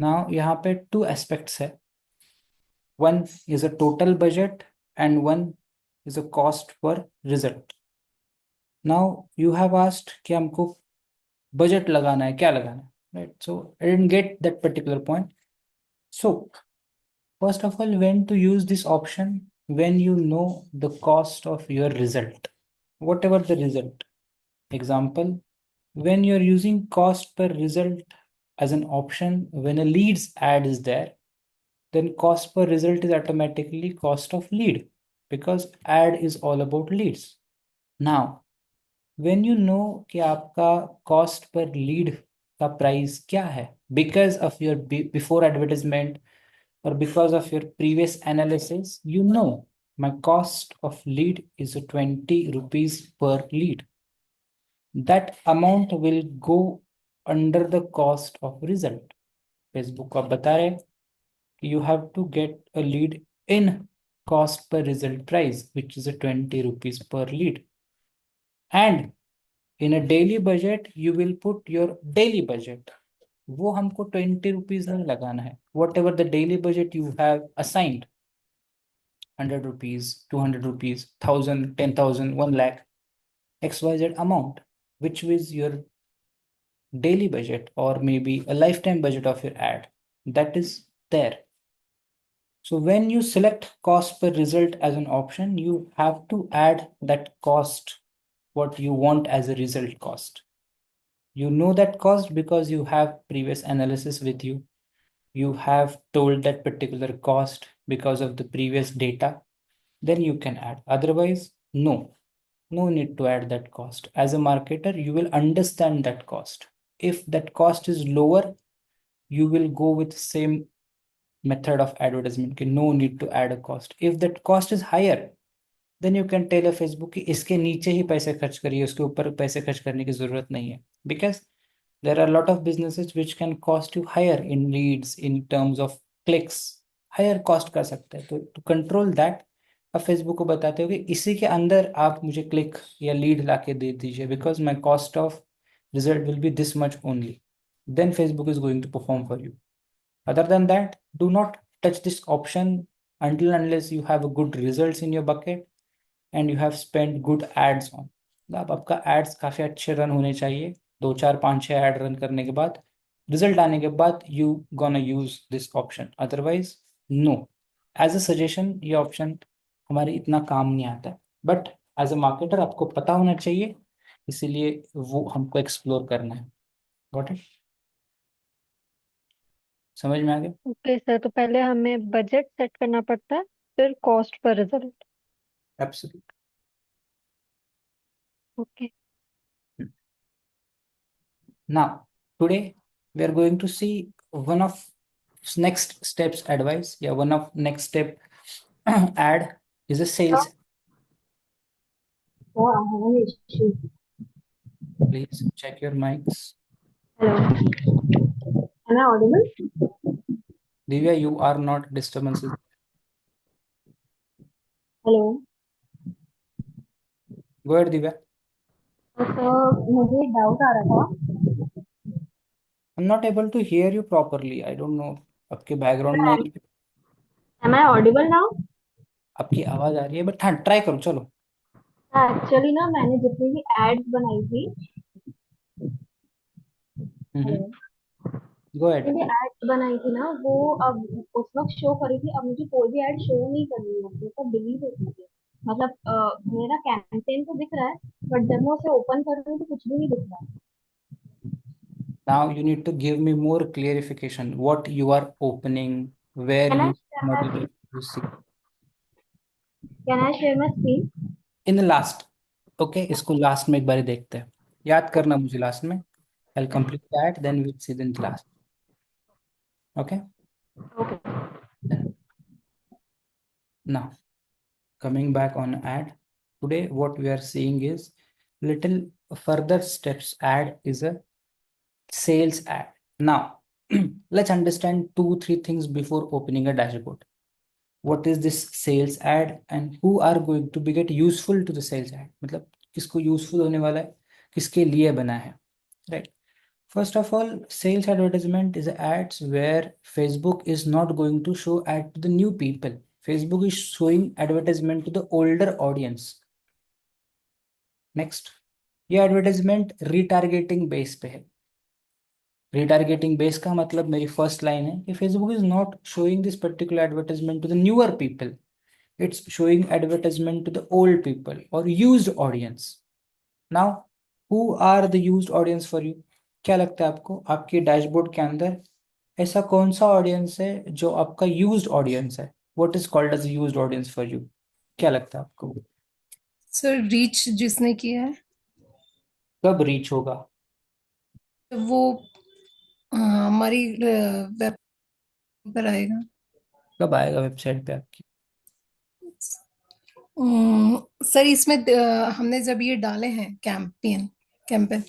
Now यहाँ पे two aspects है, one is a total budget and one is a cost per result. Now you have asked कि हमको budget लगाना है, क्या लगाना है, right? So I didn't get that particular point. So first of all, when to use this option? When you know the cost of your result, whatever the result. Example, when you're using cost per result as an option, when a leads ad is there, then cost per result is automatically cost of lead, because ad is all about leads. Now, when you know कि आपका cost per lead का price क्या है, because of your before advertisement or because of your previous analysis, you know my cost of lead is 20 rupees per lead. That amount will go under the cost of result. Facebook को आप बता रहे कि you have to get a lead in cost per result price, which is 20 rupees per lead. And in a daily budget, you will put your daily budget. वो हमको 20 rupees नहीं लगाना है. Whatever the daily budget you have assigned, 100 rupees, 200 rupees, 1000, 10,000, 1 lakh, XYZ amount, which is your daily budget or maybe a lifetime budget of your ad, that is there. So when you select cost per result as an option, you have to add that cost, what you want as a result cost. You know that cost because you have previous analysis with you. You have told that particular cost because of the previous data. Then you can add. Otherwise, no need to add that cost. As a marketer, you will understand that cost. If that cost is lower, you will go with same method of advertisement. No need to add a cost. If that cost is higher, then you can tell a Facebook कि इसके नीचे ही पैसे खर्च करिए, उसके ऊपर पैसे खर्च करने की जरूरत नहीं है. Because there are a lot of businesses which can cost you higher in leads, in terms of clicks, higher cost कर सकते हैं. तो to control that, आप फेसबुक को बताते हो कि इसी के अंदर आप मुझे क्लिक या लीड ला के दे दीजिए, because my cost of result will be this much only. Then Facebook is going to perform for you. Other than that, do not touch this option until unless you have a good results in your bucket and you have spent good ads on. अब आपका ads काफ़ी अच्छे run होने चाहिए. 2 4 5 6 ad run करने के बाद, result आने के बाद, you gonna use this option. Otherwise no. As a suggestion ये ऑप्शन हमारे इतना काम नहीं आता, बट एज अ मार्केटर आपको पता होना चाहिए, इसीलिए वो हमको एक्सप्लोर करना है. Got it? समझ में आ गया? ओके सर, तो पहले हमें बजट सेट करना पड़ता है, फिर cost per result. Absolute. Okay. Now, today we are going to see one of next steps advice. Yeah, one of next step ad is a sales. Oh, I have an issue. Please check your mics. Hello. Am I audible? Divya, you are not disturbances. Hello. Go ahead, Divya. तो sir मुझे doubt आ रहा था. I'm not able to hear you properly. I don't know. आपके background में M I audible now? आपकी आवाज आ रही है, बट हाँ ट्राई करो, चलो. एक्चुअली ना मैंने जितनी भी एड्स बनाई थी. हेलो. गो जितनी ahead. भी एड्स बनाई थी ना, वो अब उस वक्त शो करी थी. अब मुझे कोई भी एड शो नहीं कर रही है, मतलब डिलीट हो गई है. मतलब मेरा कैंपेन तो दिख रहा है, बट जब मैं उसे ओपन कर रही हूँ तो कुछ भी नहीं दिख रहा. Now you need to give me more clarification. What you are opening, where can I you share not able my to see. Can I share my screen? In the last. Okay, इसको last में एक बार देखते हैं. याद करना मुझे last में. I'll complete that, then we'll see the class. Okay? Okay. Then now coming back on ad. Today what we are seeing is little further steps. Ad is a sales ad. Now let's understand 2 3 things before opening a dashboard. What is this sales ad and who are going to be get useful to the sales ad? मतलब किसको useful होने वाला है, किसके लिए बना है, right? First of all, sales advertisement is ads where Facebook is not going to show ad to the new people. Facebook is showing advertisement to the older audience. Next, ये एडवर्टाइजमेंट रिटारगेटिंग बेस पे है. Retargeting base का मतलब मेरी first line है कि Facebook is not showing this particular advertisement to the newer people, it's showing advertisement to the old people और used audience. Now who are the used audience for you? क्या लगता है आपको, आपके डैशबोर्ड के अंदर ऐसा कौन सा ऑडियंस है जो आपका यूज्ड ऑडियंस है? What is called as used audience for you? क्या लगता है आपको? सर रीच जिसने किया है कब रीच होगा? वो हमारी वेब पर आएगा। कब आएगा वेबसाइट पे आपकी? सर इसमें हमने जब ये डाले हैं कैंपेन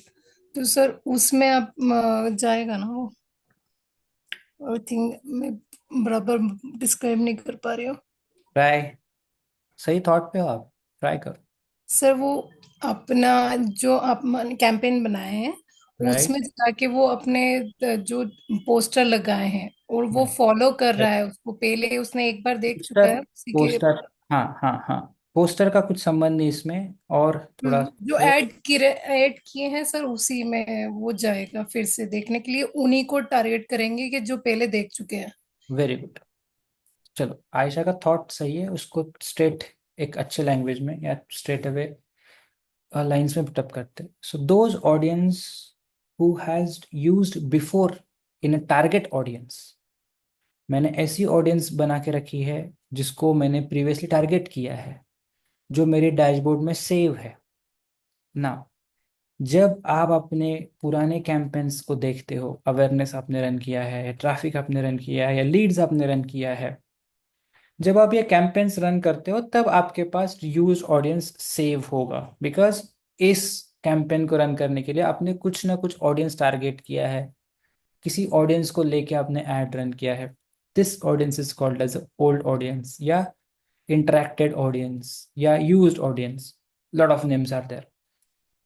तो सर उसमें आप जाएगा ना वो। आई थिंक मैं बराबर डिस्क्राइब नहीं कर पा रही हूँ। ट्राई, सही थॉट पे हो आप, ट्राई करो. सर वो अपना जो आप कैंपेन बनाए हैं राइट. उसमें जाके वो अपने जो पोस्टर लगाए हैं और वो फॉलो कर रहा है उसको, पहले उसने एक बार देख चुका पोस्टर, है उसी के। पोस्टर, हाँ हाँ हाँ, पोस्टर का कुछ संबंध नहीं इसमें, और थोड़ा जो ऐड किए हैं सर उसी में वो जाएगा, फिर से देखने के लिए उन्हीं को टारगेट करेंगे कि जो पहले देख चुके हैं। Very good. चलो, आयशा का थॉट सही है, उसको स्ट्रेट एक अच्छे लैंग्वेज में या स्ट्रेट अवे लाइंस में पुटअप करते हैं. So those audience who has used before in a target audience, मैंने ऐसी ऑडियंस बना के रखी है जिसको मैंने प्रीवियसली टारगेट किया है, जो मेरे डैशबोर्ड में सेव है ना. जब आप अपने पुराने कैंपेन्स को देखते हो, अवेयरनेस आपने रन किया है, ट्रैफिक आपने रन किया है, या लीड्स आपने रन किया है, जब आप ये कैंपेन्स रन करते हो तब आपके पास यूज ऑडियंस सेव होगा, बिकॉज इस कैंपेन को रन करने के लिए आपने कुछ ना कुछ ऑडियंस टारगेट किया है, किसी ऑडियंस को लेके आपने ऐड रन किया है. This audience is called as old audience या इंटरेक्टेड ऑडियंस या used audience. Lot of names are there.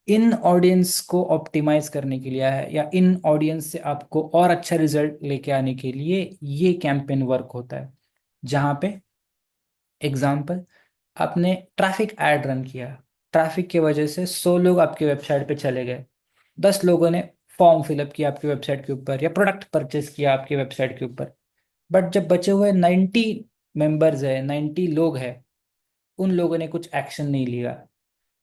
इन ऑडियंस को ऑप्टिमाइज करने के लिए है, या इन ऑडियंस से आपको और अच्छा रिजल्ट लेके आने के लिए ये कैंपेन वर्क होता है. जहाँ पे एग्जाम्पल, आपने ट्रैफिक ऐड रन किया, ट्रैफिक की वजह से 100 लोग आपके वेबसाइट पे चले गए, 10 लोगों ने फॉर्म फिलअप किया आपकी वेबसाइट के ऊपर या प्रोडक्ट परचेस किया आपके वेबसाइट के ऊपर, बट जब बचे हुए 90 मेंबर्स है, 90 लोग हैं, उन लोगों ने कुछ एक्शन नहीं लिया,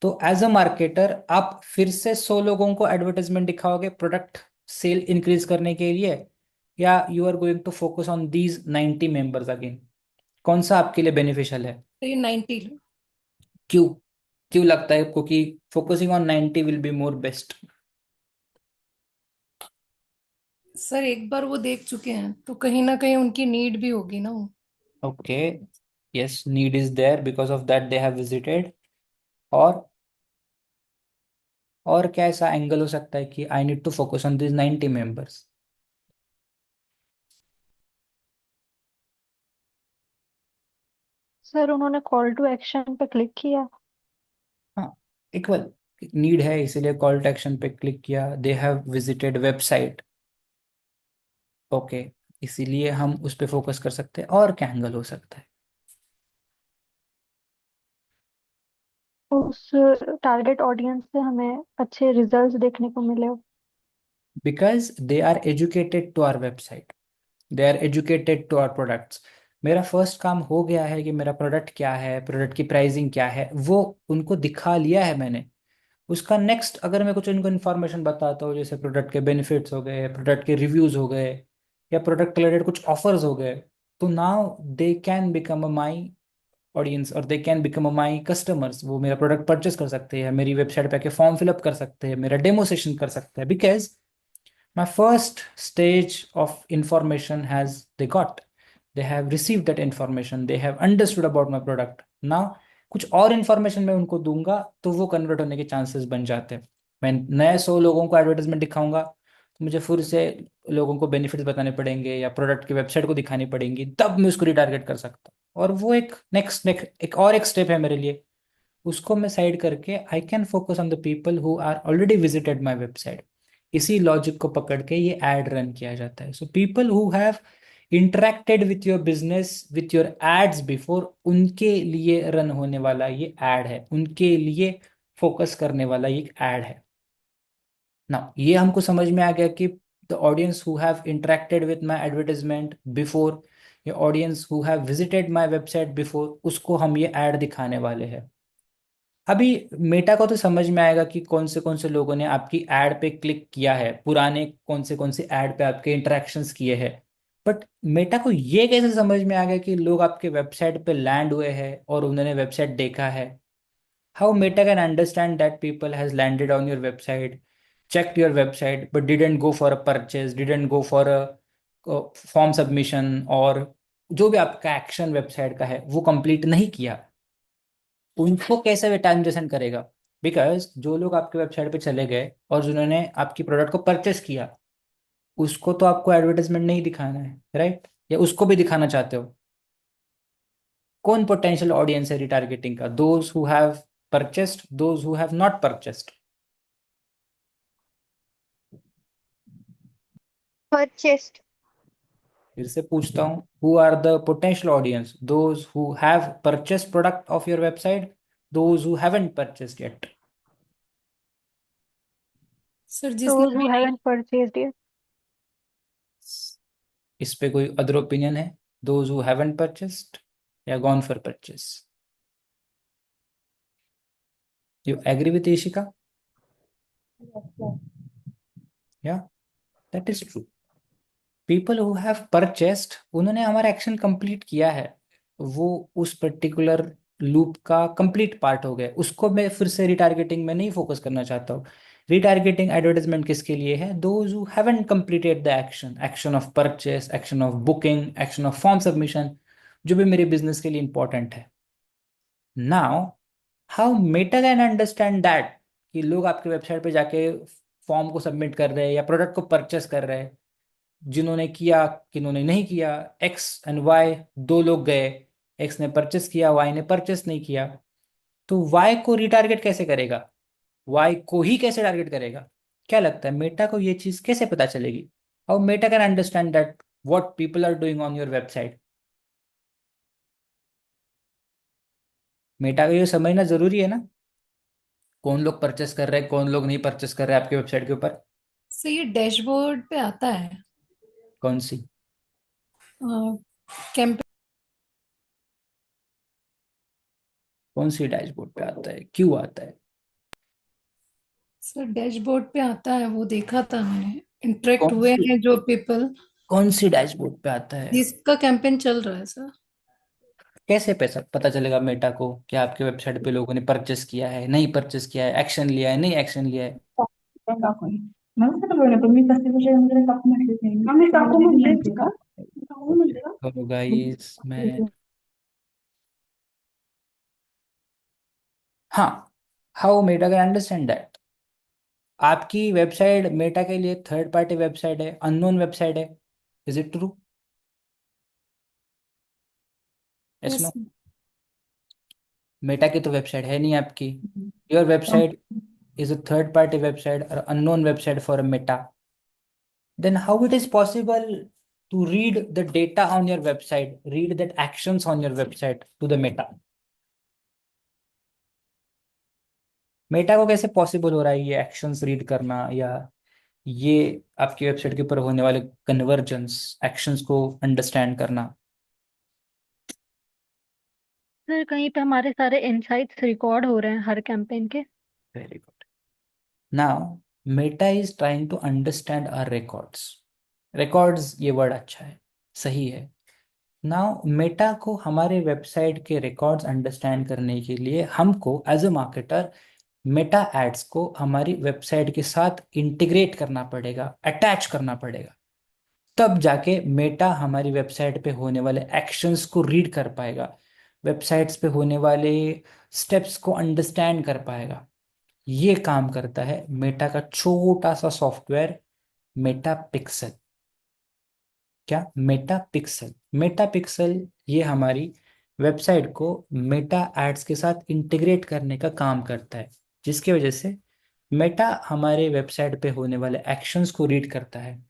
तो एज अ मार्केटर आप फिर से 100 लोगों को एडवर्टाइजमेंट दिखाओगे प्रोडक्ट सेल इंक्रीज करने के लिए, या you are going to focus on these 90 members again? कौन सा आपके लिए बेनिफिशियल है? तो ये 90। क्यों? क्यों लगता है आपको कि focusing on 90 will be more best? Sir एक बार वो देख चुके हैं तो कहीं ना कहीं उनकी नीड भी होगी ना वो। Okay, yes, need is there, because of that they have visited. और क्या ऐसा एंगल हो सकता है कि I need to focus on this 90 members? Sir उन्होंने कॉल टू एक्शन पे क्लिक किया। हाँ, इक्वल नीड है, इसीलिए कॉल टू एक्शन पे क्लिक किया, they have visited website. Okay, इसीलिए हम उस पे फोकस कर सकते हैं. और क्या एंगल हो सकता है? उस टारगेट ऑडियंस से हमें अच्छे रिजल्ट्स देखने को मिले। Because they are educated to our website, they are educated to our products. मेरा फर्स्ट काम हो गया है कि मेरा प्रोडक्ट क्या है, प्रोडक्ट की प्राइसिंग क्या है, वो उनको दिखा लिया है मैंने. उसका नेक्स्ट अगर मैं कुछ उनको इन्फॉर्मेशन बताता हूँ, जैसे प्रोडक्ट के बेनिफिट्स हो गए, प्रोडक्ट के रिव्यूज हो गए, या प्रोडक्ट रिलेटेड कुछ ऑफर्स हो गए, तो now they can become a my audience और they can become a my customers. वो मेरा प्रोडक्ट परचेस कर सकते हैं, मेरी वेबसाइट पे आके फॉर्म फिलअप कर सकते हैं, मेरा डेमो सेशन कर सकते हैं, because my first stage of information has they got, they have received that information, they have understood about my product. Now कुछ और इन्फॉर्मेशन मैं उनको दूंगा तो वो कन्वर्ट होने के चांसेस बन जाते हैं. मैं नए 100 लोगों को एडवर्टाइजमेंट दिखाऊंगा तो मुझे फिर से लोगों को बेनिफिट्स बताने पड़ेंगे या प्रोडक्ट की वेबसाइट को दिखानी पड़ेंगी, तब मैं उसको रिटारगेट कर सकता हूँ. और वो एक नेक्स्ट एक और एक स्टेप है मेरे लिए. उसको मैं साइड करके I can focus on the people who are already visited my website. इसी लॉजिक को पकड़ के ये एड रन किया जाता है. So people who have interacted with your business with your ads before, उनके लिए रन होने वाला ये एड है, उनके लिए फोकस करने वाला ये एड है ना. ये हमको समझ में आ गया कि the audience who have interacted with my advertisement before, ये audience who have visited my website before, उसको हम ये ऐड दिखाने वाले हैं. अभी मेटा को तो समझ में आएगा कि कौन से लोगों ने आपकी ऐड पे क्लिक किया है, पुराने कौन से ऐड पे आपके इंटरेक्शंस किए हैं. बट मेटा को ये कैसे समझ में आ गया कि लोग आपके वेबसाइट पे लैंड हुए हैं और उन्होंने वेबसाइट देखा है? How Meta can understand that people has landed on your website, checked your website, but didn't go for a purchase, didn't go for a form submission, और जो भी आपका एक्शन वेबसाइट का है वो कंप्लीट नहीं किया, उनको कैसे वे ट्रांजेक्शन करेगा? बिकॉज जो लोग आपके वेबसाइट पे चले गए और जिन्होंने आपकी प्रोडक्ट को परचेस किया, उसको तो आपको एडवर्टाइजमेंट नहीं दिखाना है, राइट? या उसको भी दिखाना चाहते हो? कौन पोटेंशियल ऑडियंस है रिटारगेटिंग का? Those who have purchased, those who have not purchased. Purchased. फिर से पूछता हूँ, who are the potential audience? Those who have purchased product of your website, those who haven't purchased yet. Sir जिसने those who अभी haven't purchased it. इस पे कोई other opinion है? दोज हु हैवंट परचेस्ड या gone for purchase? You agree with Ishika? Yeah, that is true. People who have purchased, उन्होंने हमारा action complete किया है, वो उस पर्टिकुलर लूप का कंप्लीट पार्ट हो गए. उसको मैं फिर से रिटारगेटिंग में नहीं फोकस करना चाहता हूँ. रिटारगेटिंग एडवर्टाइजमेंट किसके लिए है? Those who haven't completed the action, action of purchase, action of booking, action of form submission, जो भी मेरे बिजनेस के लिए इंपॉर्टेंट है. Now how Meta can understand that कि लोग आपके वेबसाइट पे जाके फॉर्म को सबमिट कर रहे हैं या प्रोडक्ट को परचेस कर रहे हैं, जिन्होंने किया, किन्होंने नहीं किया. एक्स एंड वाई, दो लोग गए, एक्स ने परचेस किया, वाई ने परचेस नहीं किया. तो वाई को रिटारगेट कैसे करेगा? वाई को ही कैसे टारगेट करेगा? क्या लगता है मेटा को ये चीज कैसे पता चलेगी? How Meta can understand that what people are doing on your website? Meta को ये समझना जरूरी है ना, कौन लोग परचेस कर रहे हैं, कौन लोग नहीं परचेस कर रहे हैं आपके वेबसाइट के ऊपर. सर ये डैशबोर्ड पे आता है कौन सी? कैंप कौन सी डैशबोर्ड पे आता है, क्यों आता है? सर डैशबोर्ड पे आता है, वो देखा था मैंने, इंटरेक्ट कौन हुए सी, हैं जो पीपल, कौन सी डैशबोर्ड पे आता है? जिसका कैंपेन चल रहा है सर। कैसे पैसा पता चलेगा मेटा को कि आपके वेबसाइट पे लोगों ने परचेस किया है, नहीं परचेस किया है, एक्शन लिया है, नहीं एक्शन लिया है? नमस्कार बोला मी 35 वर्षांमध्ये काकू म्हटलेच नाही आम्ही काकू म्हणलेच का काकू म्हणले का तो गाइस मैं, हाँ, how Meta can understand that आपकी वेबसाइट मेटा के लिए थर्ड पार्टी वेबसाइट है, अननोन वेबसाइट है. Is it true? Yes yes no? Meta की तो वेबसाइट है नहीं आपकी. Your website is a third party website or unknown website for a meta. Then how it is possible to read the data on your website, read that actions on your website to the meta? Meta को कैसे possible हो रहा है ये actions read करना, या ये आपकी वेबसाइट के ऊपर होने वाले कन्वर्जेंस एक्शंस को अंडरस्टैंड करना? सर कहीं पे हमारे सारे इनसाइट्स रिकॉर्ड हो रहे हैं हर कैंपेन के। Very good. Now Meta is trying to understand our records. Records ये वर्ड अच्छा है, सही है. नाउ मेटा को हमारे वेबसाइट के रिकॉर्ड्स अंडरस्टैंड करने के लिए हमको as a marketer Meta ads को हमारी वेबसाइट के साथ इंटीग्रेट करना पड़ेगा, अटैच करना पड़ेगा. तब जाके मेटा हमारी वेबसाइट पे होने वाले एक्शंस को रीड कर पाएगा, वेबसाइट्स पे होने वाले स्टेप्स को अंडरस्टैंड कर पाएगा. ये काम करता है मेटा का छोटा सा सॉफ्टवेयर मेटा पिक्सल. क्या? Meta pixel. मेटा पिक्सल ये हमारी वेबसाइट को मेटा एड्स के साथ इंटीग्रेट करने का काम करता है, जिसकी वजह से मेटा हमारे वेबसाइट पे होने वाले एक्शंस को रीड करता है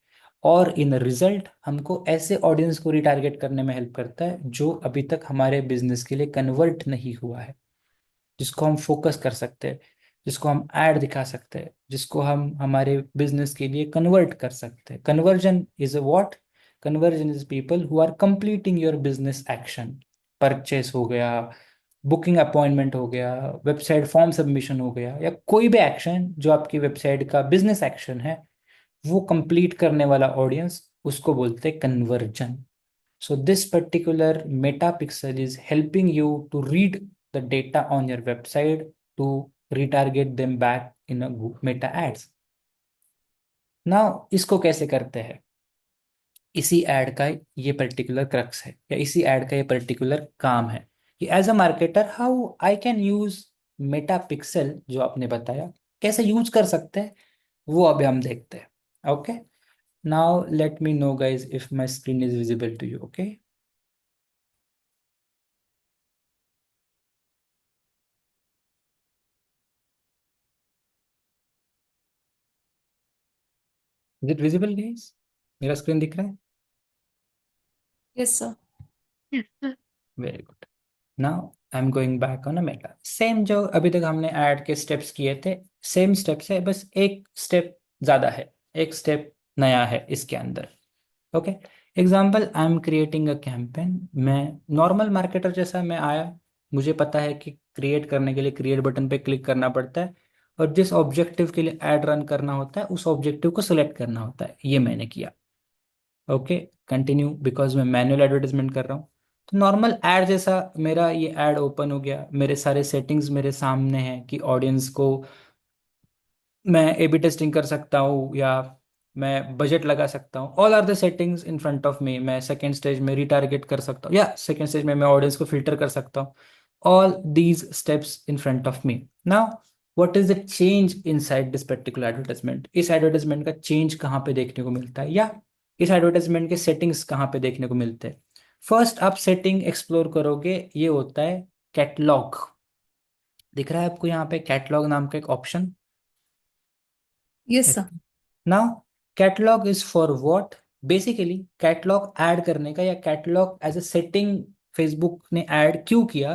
और इन रिजल्ट हमको ऐसे ऑडियंस को रिटारगेट करने में हेल्प करता है जो अभी तक हमारे बिजनेस के लिए कन्वर्ट नहीं हुआ है, जिसको हम फोकस कर सकते हैं, जिसको हम ऐड दिखा सकते हैं, जिसको हम हमारे बिजनेस के लिए कन्वर्ट कर सकते हैं। Conversion is a what? Conversion is people who are completing your business action. Purchase हो गया, बुकिंग अपॉइंटमेंट हो गया, वेबसाइट फॉर्म सबमिशन हो गया, या कोई भी एक्शन जो आपकी वेबसाइट का बिजनेस एक्शन है, वो कंप्लीट करने वाला ऑडियंस, उसको बोलते हैं conversion. So this particular meta pixel is helping you to read the data on your website to retarget them back in a meta ads. Now इसको कैसे करते हैं? इसी ऐड का ये पर्टिकुलर क्रक्स है, या इसी ऐड का ये पर्टिकुलर काम है कि as a marketer how I can use Meta pixel जो आपने बताया, कैसे यूज कर सकते हैं, वो अभी हम देखते हैं। Okay, now let me know guys if my screen is visible to you. Okay, is it visible guys? मेरा स्क्रीन दिख रहा है? Yes sir. Yes sir. Very good. Now I am going back on a Meta. Same जो अभी तक हमने add के steps किए थे, सेम स्टेप्स है, बस एक स्टेप ज़्यादा है, एक स्टेप नया है इसके अंदर। Okay, example, I am creating a campaign. मैं नॉर्मल मार्केटर जैसा मैं आया, मुझे पता है कि क्रिएट करने के लिए क्रिएट बटन पे क्लिक करना पड़ता है और जिस ऑब्जेक्टिव के लिए ऐड रन करना होता है उस ऑब्जेक्टिव को सिलेक्ट करना होता है, ये मैंने किया। ओके, कंटिन्यू, बिकॉज मैं मैनुअल एडवर्टाइजमेंट कर रहा हूँ। तो नॉर्मल ऐड जैसा मेरा ये ऐड ओपन हो गया, मेरे सारे सेटिंग्स मेरे सामने हैं कि ऑडियंस को मैं ए बी टेस्टिंग कर सकता हूँ या मैं बजट लगा सकता हूँ। All are the settings in front of me. मैं सेकेंड स्टेज में रिटारगेट कर सकता हूँ, या सेकेंड स्टेज में मैं ऑडियंस को फिल्टर कर सकता हूँ। All these steps in front of me. Now what is the change in side this particular advertisement? इस एडवर्टाइजमेंट का चेंज कहाँ पे देखने को मिलता है, या इस एडवर्टाइजमेंट के सेटिंग्स कहाँ पे देखने को मिलते हैं? फर्स्ट आप सेटिंग एक्सप्लोर करोगे, ये होता है कैटलॉग। दिख रहा है आपको यहाँ पे कैटलॉग नाम का एक option? Yes sir. Now catalogue is for what? Basically catalogue add करने का, या catalogue as a setting Facebook ने ऐड क्यों किया?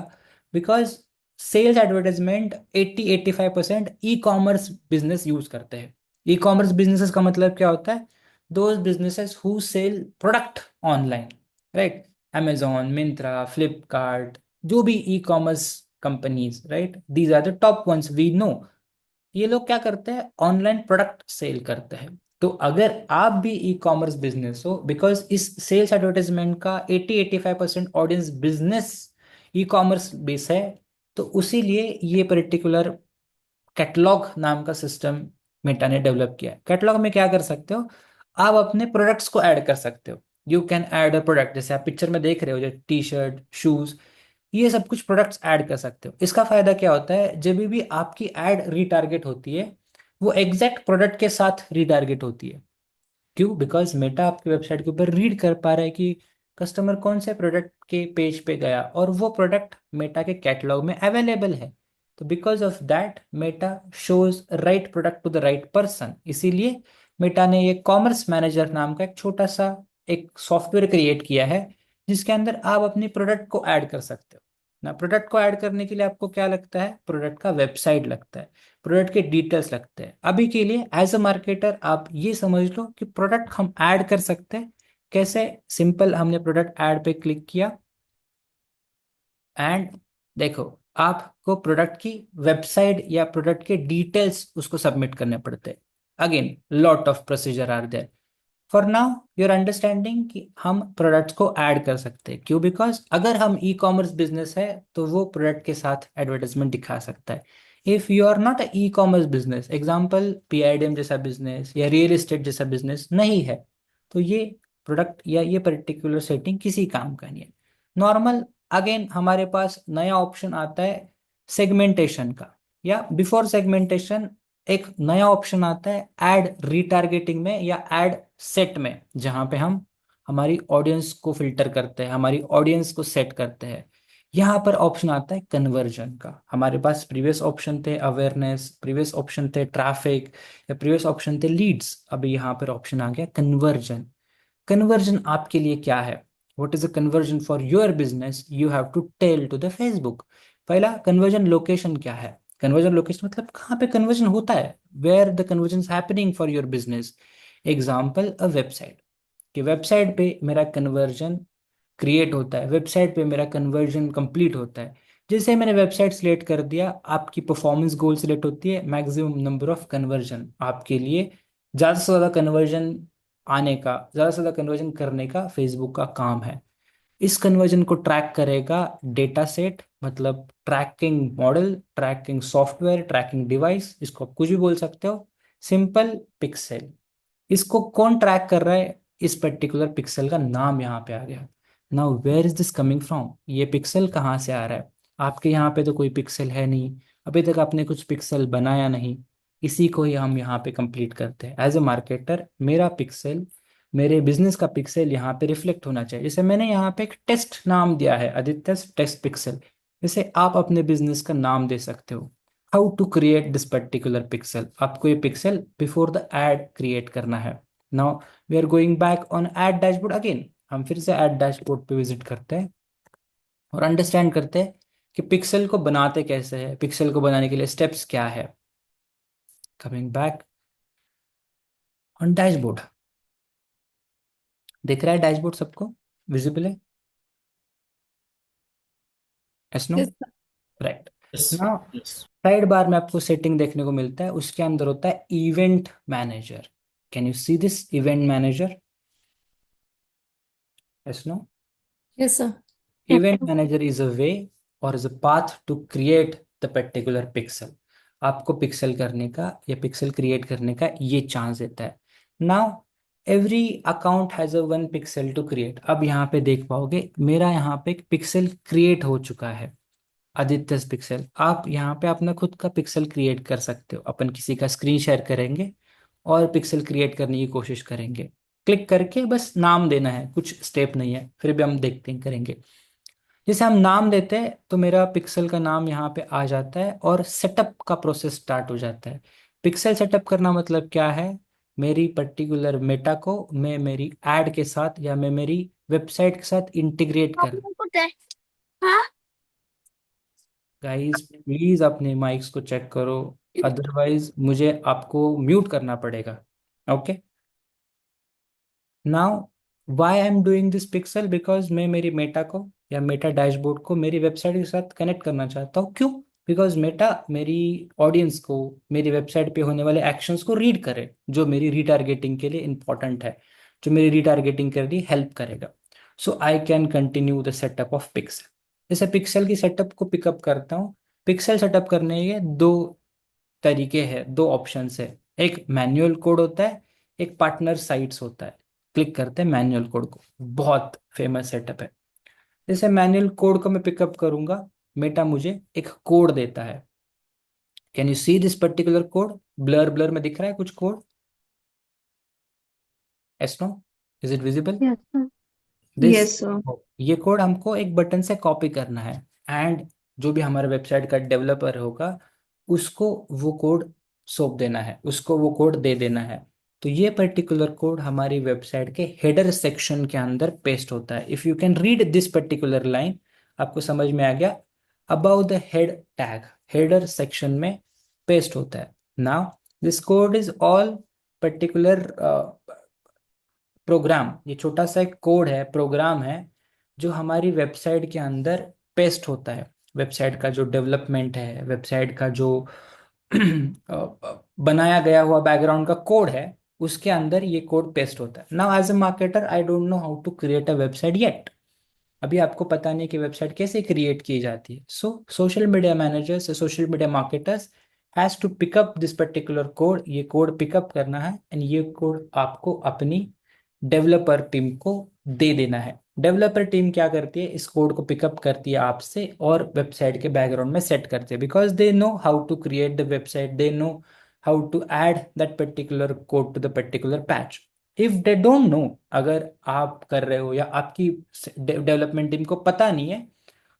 Because sales advertisement 80-85% e commerce business use करते हैं। ई कॉमर्स बिजनेसेस का मतलब क्या होता है? Those businesses who sell product online, right? Amazon, Myntra, Flipkart, जो भी e commerce companies, right, these are the top ones we know. ये लोग क्या करते हैं? ऑनलाइन प्रोडक्ट सेल करते हैं। तो अगर आप भी ई कॉमर्स बिजनेस हो, बिकॉज इस सेल्स एडवर्टाइजमेंट का 80-85% audience business e commerce base है, तो उसी लिए ये पर्टिकुलर कैटलॉग नाम का सिस्टम मेटा ने डेवलप किया है। कैटलॉग में क्या कर सकते हो? आप अपने प्रोडक्ट्स को ऐड कर सकते हो। You can add a product, जैसे आप पिक्चर में देख रहे हो, जैसे टी शर्ट, शूज, ये सब कुछ प्रोडक्ट्स ऐड कर सकते हो। इसका फायदा क्या होता है? जब भी आपकी ऐड रीटारगेट होती है, वो एग्जैक्ट प्रोडक्ट के साथ रीटारगेट होती है। क्यों? बिकॉज मेटा आपकी वेबसाइट के ऊपर रीड कर पा रहा है कि कस्टमर कौन से प्रोडक्ट के पेज पे गया और वो प्रोडक्ट मेटा के कैटलॉग में अवेलेबल है। तो because of that Meta shows right product to the right person. इसीलिए मेटा ने ये कॉमर्स मैनेजर नाम का एक छोटा सा एक सॉफ्टवेयर क्रिएट किया है, जिसके अंदर आप अपने प्रोडक्ट को ऐड कर सकते हो ना। प्रोडक्ट को ऐड करने के लिए आपको क्या लगता है? प्रोडक्ट का वेबसाइट लगता है, प्रोडक्ट के डिटेल्स लगते हैं। अभी के लिए एज अ मार्केटर आप ये समझ लो कि प्रोडक्ट हम ऐड कर सकते हैं कैसे। सिंपल, हमने प्रोडक्ट ऐड पे क्लिक किया एंड देखो, आपको प्रोडक्ट की वेबसाइट या प्रोडक्ट के डिटेल्स उसको सबमिट करने पड़ते हैं। Again lot of procedure are there. For now your understanding कि हम प्रोडक्ट्स को ऐड कर सकते हैं। क्यों? बिकॉज अगर हम ई कॉमर्स बिजनेस है तो वो प्रोडक्ट के साथ एडवर्टाइजमेंट दिखा सकता है। If you are not a e commerce business, example PIDM जैसा बिजनेस या रियल एस्टेट जैसा बिजनेस नहीं है, तो ये प्रोडक्ट या ये पर्टिकुलर सेटिंग किसी काम का नहीं है। नॉर्मल, अगेन हमारे पास नया ऑप्शन आता है सेगमेंटेशन का, या बिफोर सेगमेंटेशन एक नया ऑप्शन आता है ऐड रीटारगेटिंग में या ऐड सेट में, जहां पे हम हमारी ऑडियंस को फिल्टर करते हैं, हमारी ऑडियंस को सेट करते हैं। यहाँ पर ऑप्शन आता है कन्वर्जन का। हमारे पास प्रीवियस ऑप्शन थे अवेयरनेस, प्रीवियस ऑप्शन थे ट्रैफिक, या प्रीवियस ऑप्शन थे लीड्स। अभी यहाँ पर ऑप्शन आ गया कन्वर्जन। कन्वर्जन आपके लिए क्या है? What is a conversion for your business? You have to tell to the Facebook. पहला, कन्वर्जन लोकेशन क्या है? कन्वर्जन लोकेशन मतलब कहाँ पे कन्वर्जन होता है, where the conversion happening for your business. Example, a website, कि वेबसाइट पे मेरा कन्वर्जन क्रिएट होता है, वेबसाइट पे मेरा कन्वर्जन कंप्लीट होता है। जैसे मैंने वेबसाइट सिलेक्ट कर दिया, आपकी परफॉर्मेंस गोल सिलेक्ट होती है, मैक्सिमम नंबर ऑफ कन्वर्जन आपके लिए, ज़्यादा से ज़्यादा कन्वर्जन आने का, ज़्यादा से ज़्यादा कन्वर्जन करने का फेसबुक का काम है। इस कन्वर्जन को ट्रैक करेगा डेटा सेट, मतलब tracking model, tracking software, tracking device, इसको आप कुछ भी बोल सकते हो, सिंपल पिक्सेल। इसको कौन ट्रैक कर रहा है? इस पर्टिकुलर पिक्सल का नाम यहाँ पे आ गया। Now where is this coming from? ये पिक्सल कहाँ से आ रहा है? आपके यहाँ पे तो कोई पिक्सल है नहीं, अभी तक आपने कुछ पिक्सल बनाया नहीं। इसी को ही हम यहाँ पे कंप्लीट करते हैं। एज ए मार्केटर, मेरा पिक्सल, मेरे बिजनेस का पिक्सल यहाँ पे रिफ्लेक्ट होना चाहिए। जैसे मैंने यहाँ पे एक टेस्ट नाम दिया है, आदित्य टेस्ट पिक्सल। जैसे आप अपने बिजनेस का नाम दे सकते हो, how to create this particular pixel. आपको ये pixel before the ad create करना है। Now we are going back on ad dashboard again. हम फिर से एड डैशबोर्ड पे विजिट करते हैं और अंडरस्टैंड करते हैं कि पिक्सल को बनाते कैसे हैं, पिक्सल को बनाने के लिए स्टेप्स क्या है। कमिंग बैक ऑन डैशबोर्ड, दिख रहा है डैशबोर्ड सबको, विजिबल है? Yes, no? Yes, right. Yes. Now Yes. Side bar में आपको सेटिंग देखने को मिलता है, उसके अंदर होता है event manager. Can you see this event manager? Yes, no? yes, sir. Event manager is a way or is a path to create the particular pixel। आपको पिक्सल करने का या पिक्सल क्रिएट करने का ये चांस देता है। Now every account has a one pixel to create. अब यहाँ पे देख पाओगे मेरा यहाँ पे एक पिक्सल क्रिएट हो चुका है, आदित्य's पिक्सल। आप यहाँ पे अपना खुद का पिक्सल क्रिएट कर सकते हो। अपन किसी का स्क्रीन शेयर करेंगे और पिक्सल क्रिएट करने की कोशिश करेंगे। क्लिक करके बस नाम देना है, कुछ स्टेप नहीं है, फिर भी हम देखते हैं करेंगे। जैसे हम नाम देते हैं तो मेरा पिक्सल का नाम यहाँ पे आ जाता है और सेटअप का प्रोसेस स्टार्ट हो जाता है। पिक्सल सेटअप करना मतलब क्या है? मेरी पर्टिकुलर मेटा को मैं मेरी एड के साथ या मैं मेरी वेबसाइट के साथ इंटीग्रेट कर। गाइस प्लीज अपने माइक्स को चेक करो, अदरवाइज मुझे आपको म्यूट करना पड़ेगा। Okay. Now why I am doing this pixel? Because मैं मेरी मेटा को या मेटा डैशबोर्ड को मेरी वेबसाइट के साथ कनेक्ट करना चाहता हूँ। क्यों? बिकॉज मेटा मेरी ऑडियंस को, मेरी वेबसाइट पे होने वाले एक्शंस को रीड करे, जो मेरी रीटारगेटिंग के लिए इंपॉर्टेंट है, जो मेरी रीटारगेटिंग के लिए हेल्प करेगा। So I can continue the setup of pixel. जैसे पिक्सल की सेटअप को पिकअप करता हूँ। पिक्सल सेटअप करने के दो तरीके हैं, दो ऑप्शंस है। एक मैनुअल कोड होता है, एक पार्टनर साइट्स होता है। क्लिक करते हैं मैनुअल कोड को, बहुत फेमस सेटअप है। जैसे मैनुअल कोड को मैं पिकअप करूंगा, मेटा मुझे एक कोड देता है। Can you see this particular code? Blur blur में दिख रहा है कुछ code? Yes, no? Is it visible? Yes sir. This, Yes, sir. ये कोड हमको एक बटन से कॉपी करना है एंड जो भी हमारे वेबसाइट का डेवलपर होगा उसको वो कोड सौंप देना है, उसको वो कोड दे देना है। तो ये पर्टिकुलर कोड हमारी वेबसाइट के हेडर सेक्शन के अंदर पेस्ट होता है। If you can read this particular line, आपको समझ में आ गया, about the head tag, header section में पेस्ट होता है। Now this code is all particular program, ये छोटा सा एक कोड है, प्रोग्राम है, जो हमारी वेबसाइट के अंदर पेस्ट होता है। वेबसाइट का जो डेवलपमेंट है, वेबसाइट का जो बनाया गया हुआ बैकग्राउंड का कोड है, उसके अंदर ये कोड पेस्ट होता है। Now as a marketer I don't know how to create a website yet. अभी आपको पता नहीं कि वेबसाइट कैसे क्रिएट की जाती है। So social media managers, social media marketers has to pick up this particular code. ये कोड पिकअप करना है एंड ये कोड आपको अपनी डेवलपर टीम को दे देना है। डेवलपर टीम क्या करती है? इस कोड को पिकअप करती है आपसे और वेबसाइट के बैकग्राउंड में सेट करती है, because they know how to create the website, they know how to add that particular code to the particular patch. If they don't know, अगर आप कर रहे हो या आपकी डेवलपमेंट टीम को पता नहीं है,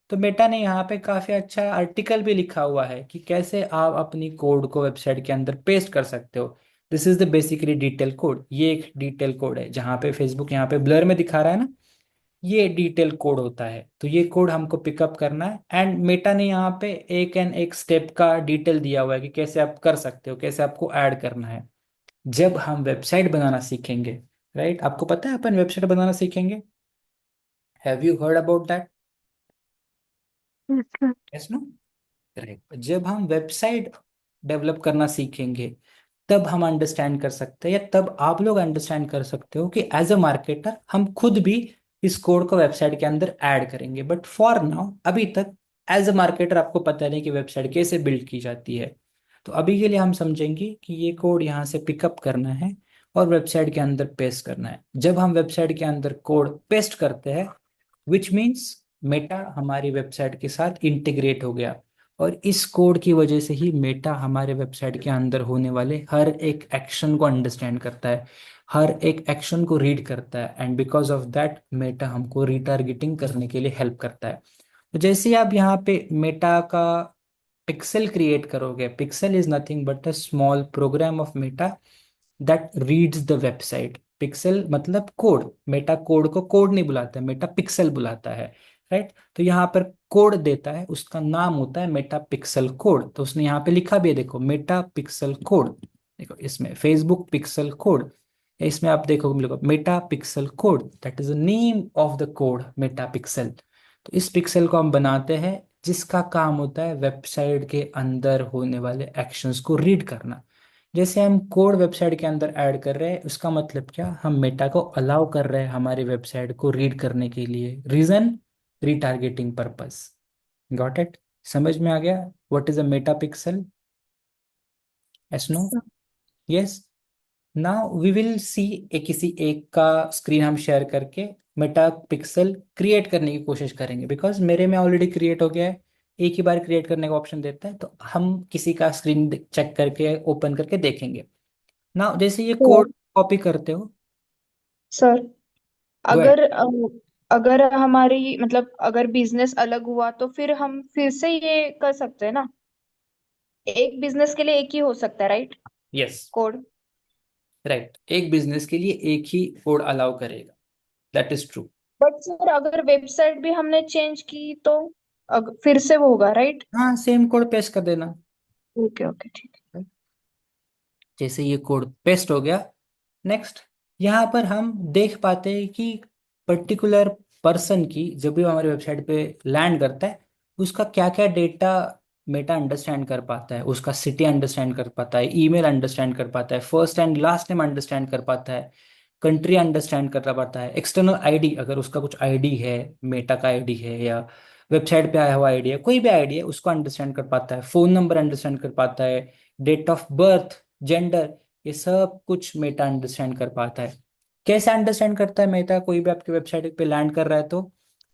तो मेटा ने यहाँ पे काफी अच्छा आर्टिकल भी लिखा हुआ है कि कैसे आप अपनी कोड को वेबसाइट के अंदर पेस्ट कर सकते हो। This is the basically detail code. ये एक डिटेल कोड है, जहाँ पे फेसबुक यहाँ पे ब्लर में दिखा रहा है ना, ये डिटेल कोड होता है। तो ये कोड हमको पिकअप करना है, एंड मेटा ने यहाँ पे एक एंड एक स्टेप का डिटेल दिया हुआ है कि कैसे आप कर सकते हो, कैसे आपको ऐड करना है। जब हम वेबसाइट बनाना सीखेंगे, राइट, आपको पता है अपन वेबसाइट बनाना सीखेंगे। Have you heard about that? Yes sir. Yes no? Right. जब हम वेबसाइट डेवलप करना सीखेंगे, तब हम अंडरस्टैंड कर सकते हैं, या तब आप लोग अंडरस्टैंड कर सकते हो कि एज अ मार्केटर हम खुद भी इस कोड को वेबसाइट के अंदर ऐड करेंगे। बट फॉर नाउ, अभी तक एज अ मार्केटर आपको पता नहीं कि वेबसाइट कैसे बिल्ड की जाती है। तो अभी के लिए हम समझेंगे कि ये कोड यहाँ से पिकअप करना है और वेबसाइट के अंदर पेस्ट करना है। जब हम वेबसाइट के अंदर कोड पेस्ट करते हैं, विच मीन्स मेटा हमारी वेबसाइट के साथ इंटीग्रेट हो गया, और इस कोड की वजह से ही मेटा हमारे वेबसाइट के अंदर होने वाले हर एक एक्शन को अंडरस्टैंड करता है, हर एक एक्शन को रीड करता है, and because of that Meta हमको रिटारगेटिंग करने के लिए हेल्प करता है। तो जैसे आप यहाँ पे मेटा का पिक्सल क्रिएट करोगे, pixel is nothing but a small program of Meta that reads the website. Pixel मतलब कोड, मेटा कोड को कोड नहीं बुलाता है, मेटा पिक्सल बुलाता है, राइट। तो यहाँ पर कोड देता है, उसका नाम होता है मेटा पिक्सल कोड। तो उसने यहाँ पे लिखा भी है, देखो, मेटा पिक्सल कोड। देखो इसमें फेसबुक पिक्सल कोड, इसमें आप देखो मिलेगा Meta pixel code, that is the name of the code, Meta pixel. तो इस पिक्सल को हम बनाते हैं, जिसका काम होता है वेबसाइट के अंदर होने वाले एक्शंस को रीड करना। जैसे हम कोड वेबसाइट के अंदर ऐड कर रहे हैं, उसका मतलब क्या, हम मेटा को अलाउ कर रहे हैं हमारी वेबसाइट को रीड करने के लिए। Reason, retargeting purpose. Got it? समझ में आ गया what is a Meta pixel? Yes no? Yes. Now we will see, किसी एक का स्क्रीन हम शेयर करके मेटा पिक्सल क्रिएट करने की कोशिश करेंगे, बिकॉज मेरे में ऑलरेडी क्रिएट हो गया है। एक ही बार क्रिएट करने का ऑप्शन देता है, तो हम किसी का स्क्रीन चेक करके ओपन करके देखेंगे। ना जैसे ये सर कोड कॉपी करते हो। Sir go ahead. अगर हमारी मतलब अगर बिजनेस अलग हुआ तो फिर हम फिर से ये कर सकते हैं ना, एक बिजनेस के लिए एक ही हो सकता है, राइट? Yes, code. राइट, एक बिजनेस के लिए एक ही कोड अलाउ करेगा, that is true. But sir अगर वेबसाइट भी हमने चेंज की तो फिर से वो होगा, राइट? हाँ, सेम कोड पेस्ट कर देना। ओके ओके ठीक है। जैसे ये कोड पेस्ट हो गया, नेक्स्ट यहाँ पर हम देख पाते हैं कि पर्टिकुलर पर्सन की, जब भी वो हमारी वेबसाइट पे लैंड करता है, उसका क्या क्या डेटा मेटा अंडरस्टैंड कर पाता है। उसका सिटी अंडरस्टैंड कर पाता है, ईमेल अंडरस्टैंड कर पाता है, first and last name understand कर पाता है, कंट्री अंडरस्टैंड कर पाता है, एक्सटर्नल आईडी, अगर उसका कुछ आईडी है, मेटा का आईडी है या वेबसाइट पे आया हुआ आईडी है, कोई भी आईडी है, उसको अंडरस्टैंड कर पाता है, फोन नंबर अंडरस्टैंड कर पाता है, डेट ऑफ बर्थ, जेंडर, ये सब कुछ मेटा अंडरस्टैंड कर पाता है। कैसे अंडरस्टैंड करता है मेटा कोई भी आपकी वेबसाइट पे लैंड कर रहा है तो?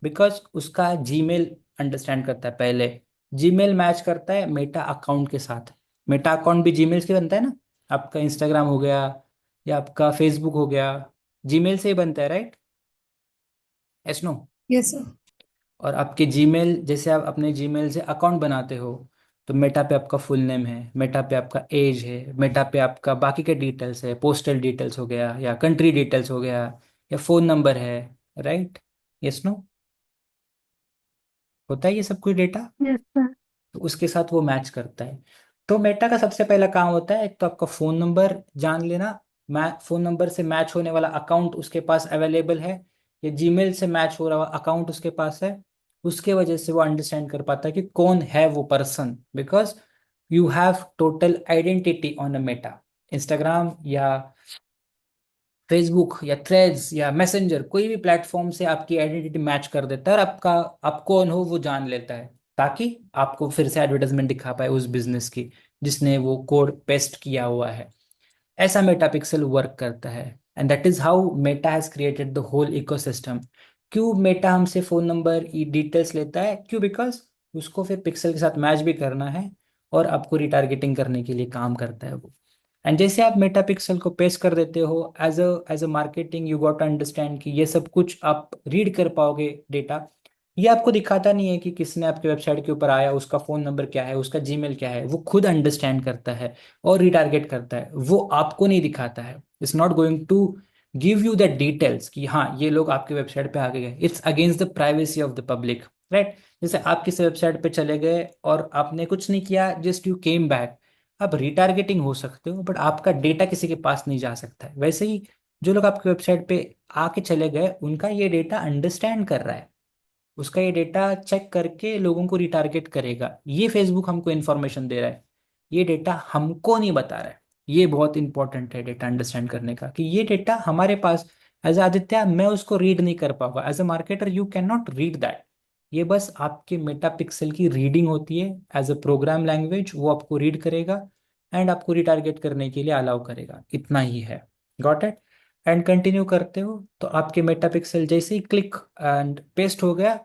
बिकॉज उसका जीमेल अंडरस्टैंड करता है पहले। जीमेल मैच करता है मेटा अकाउंट के साथ। मेटा अकाउंट भी जीमेल से बनता है ना, आपका इंस्टाग्राम हो गया या आपका फेसबुक हो गया, जीमेल से ही बनता है, right? Yes no? Yes sir. और आपके जीमेल, जैसे आप अपने जीमेल से अकाउंट बनाते हो, तो मेटा पे आपका फुल नेम है, मेटा पे आपका एज है, मेटा पे आपका बाकी के डिटेल्स है, पोस्टल डिटेल्स हो गया या कंट्री डिटेल्स हो गया या फोन नंबर है, राइट? Yes no? होता है ये सब कुछ डेटा, यस सर। तो उसके साथ वो मैच करता है। तो मेटा का सबसे पहला काम होता है, एक तो आपका फोन नंबर जान लेना, फोन नंबर से मैच होने वाला अकाउंट उसके पास अवेलेबल है, या जीमेल से मैच हो रहा अकाउंट उसके पास है। उसके वजह से वो अंडरस्टैंड कर पाता है कि कौन है वो person, because you have total identity on a Meta. Instagram या फेसबुक या थ्रेड्स या मैसेंजर, कोई भी प्लेटफॉर्म से आपकी आइडेंटिटी मैच कर देता है, और आपका, आप कौन हो वो जान लेता है, ताकि आपको फिर से एडवर्टाइजमेंट दिखा पाए उस बिजनेस की जिसने वो कोड पेस्ट किया हुआ है। ऐसा मेटा पिक्सल वर्क करता है, and that is how Meta has created the whole ecosystem. क्यों मेटा हमसे फोन नंबर ई डिटेल्स लेता है? क्यों? बिकॉज उसको फिर पिक्सल के साथ मैच भी करना है, और आपको रिटारगेटिंग करने के लिए काम करता है वो। एंड जैसे आप मेटा पिक्सल को पेस्ट कर देते हो, as a marketing, you got to understand कि ये सब कुछ आप रीड कर पाओगे डेटा, ये आपको दिखाता नहीं है कि किसने आपके वेबसाइट के ऊपर आया, उसका फोन नंबर क्या है, उसका जीमेल क्या है, वो खुद अंडरस्टैंड करता है और रिटारगेट करता है, वो आपको नहीं दिखाता है। It's not going to give you the details कि हाँ ये लोग आपके वेबसाइट पे आ गए। It's against the privacy of the public, right. जैसे आप किसी वेबसाइट पे चले गए और आपने कुछ नहीं किया, जस्ट यू केम बैक, आप रिटारगेटिंग हो सकते हो, बट आपका डेटा किसी के पास नहीं जा सकता है। वैसे ही जो लोग आपके वेबसाइट पे आके चले गए, उनका ये डेटा अंडरस्टैंड कर रहा है, उसका ये डेटा चेक करके लोगों को रिटारगेट करेगा। ये फेसबुक हमको इन्फॉर्मेशन दे रहा है, ये डेटा हमको नहीं बता रहा है। ये बहुत इंपॉर्टेंट है डेटा अंडरस्टैंड करने का, कि ये डेटा हमारे पास एज आदित्य मैं उसको रीड नहीं कर पाऊंगा, as a marketer you can not read that. ये बस आपके मेटा पिक्सल की रीडिंग होती है, एज अ प्रोग्राम लैंग्वेज वो आपको रीड करेगा एंड आपको रिटारगेट करने के लिए अलाउ करेगा, इतना ही है। Got it. एंड कंटिन्यू करते हो तो आपके मेटा पिक्सल जैसे ही क्लिक एंड पेस्ट हो गया,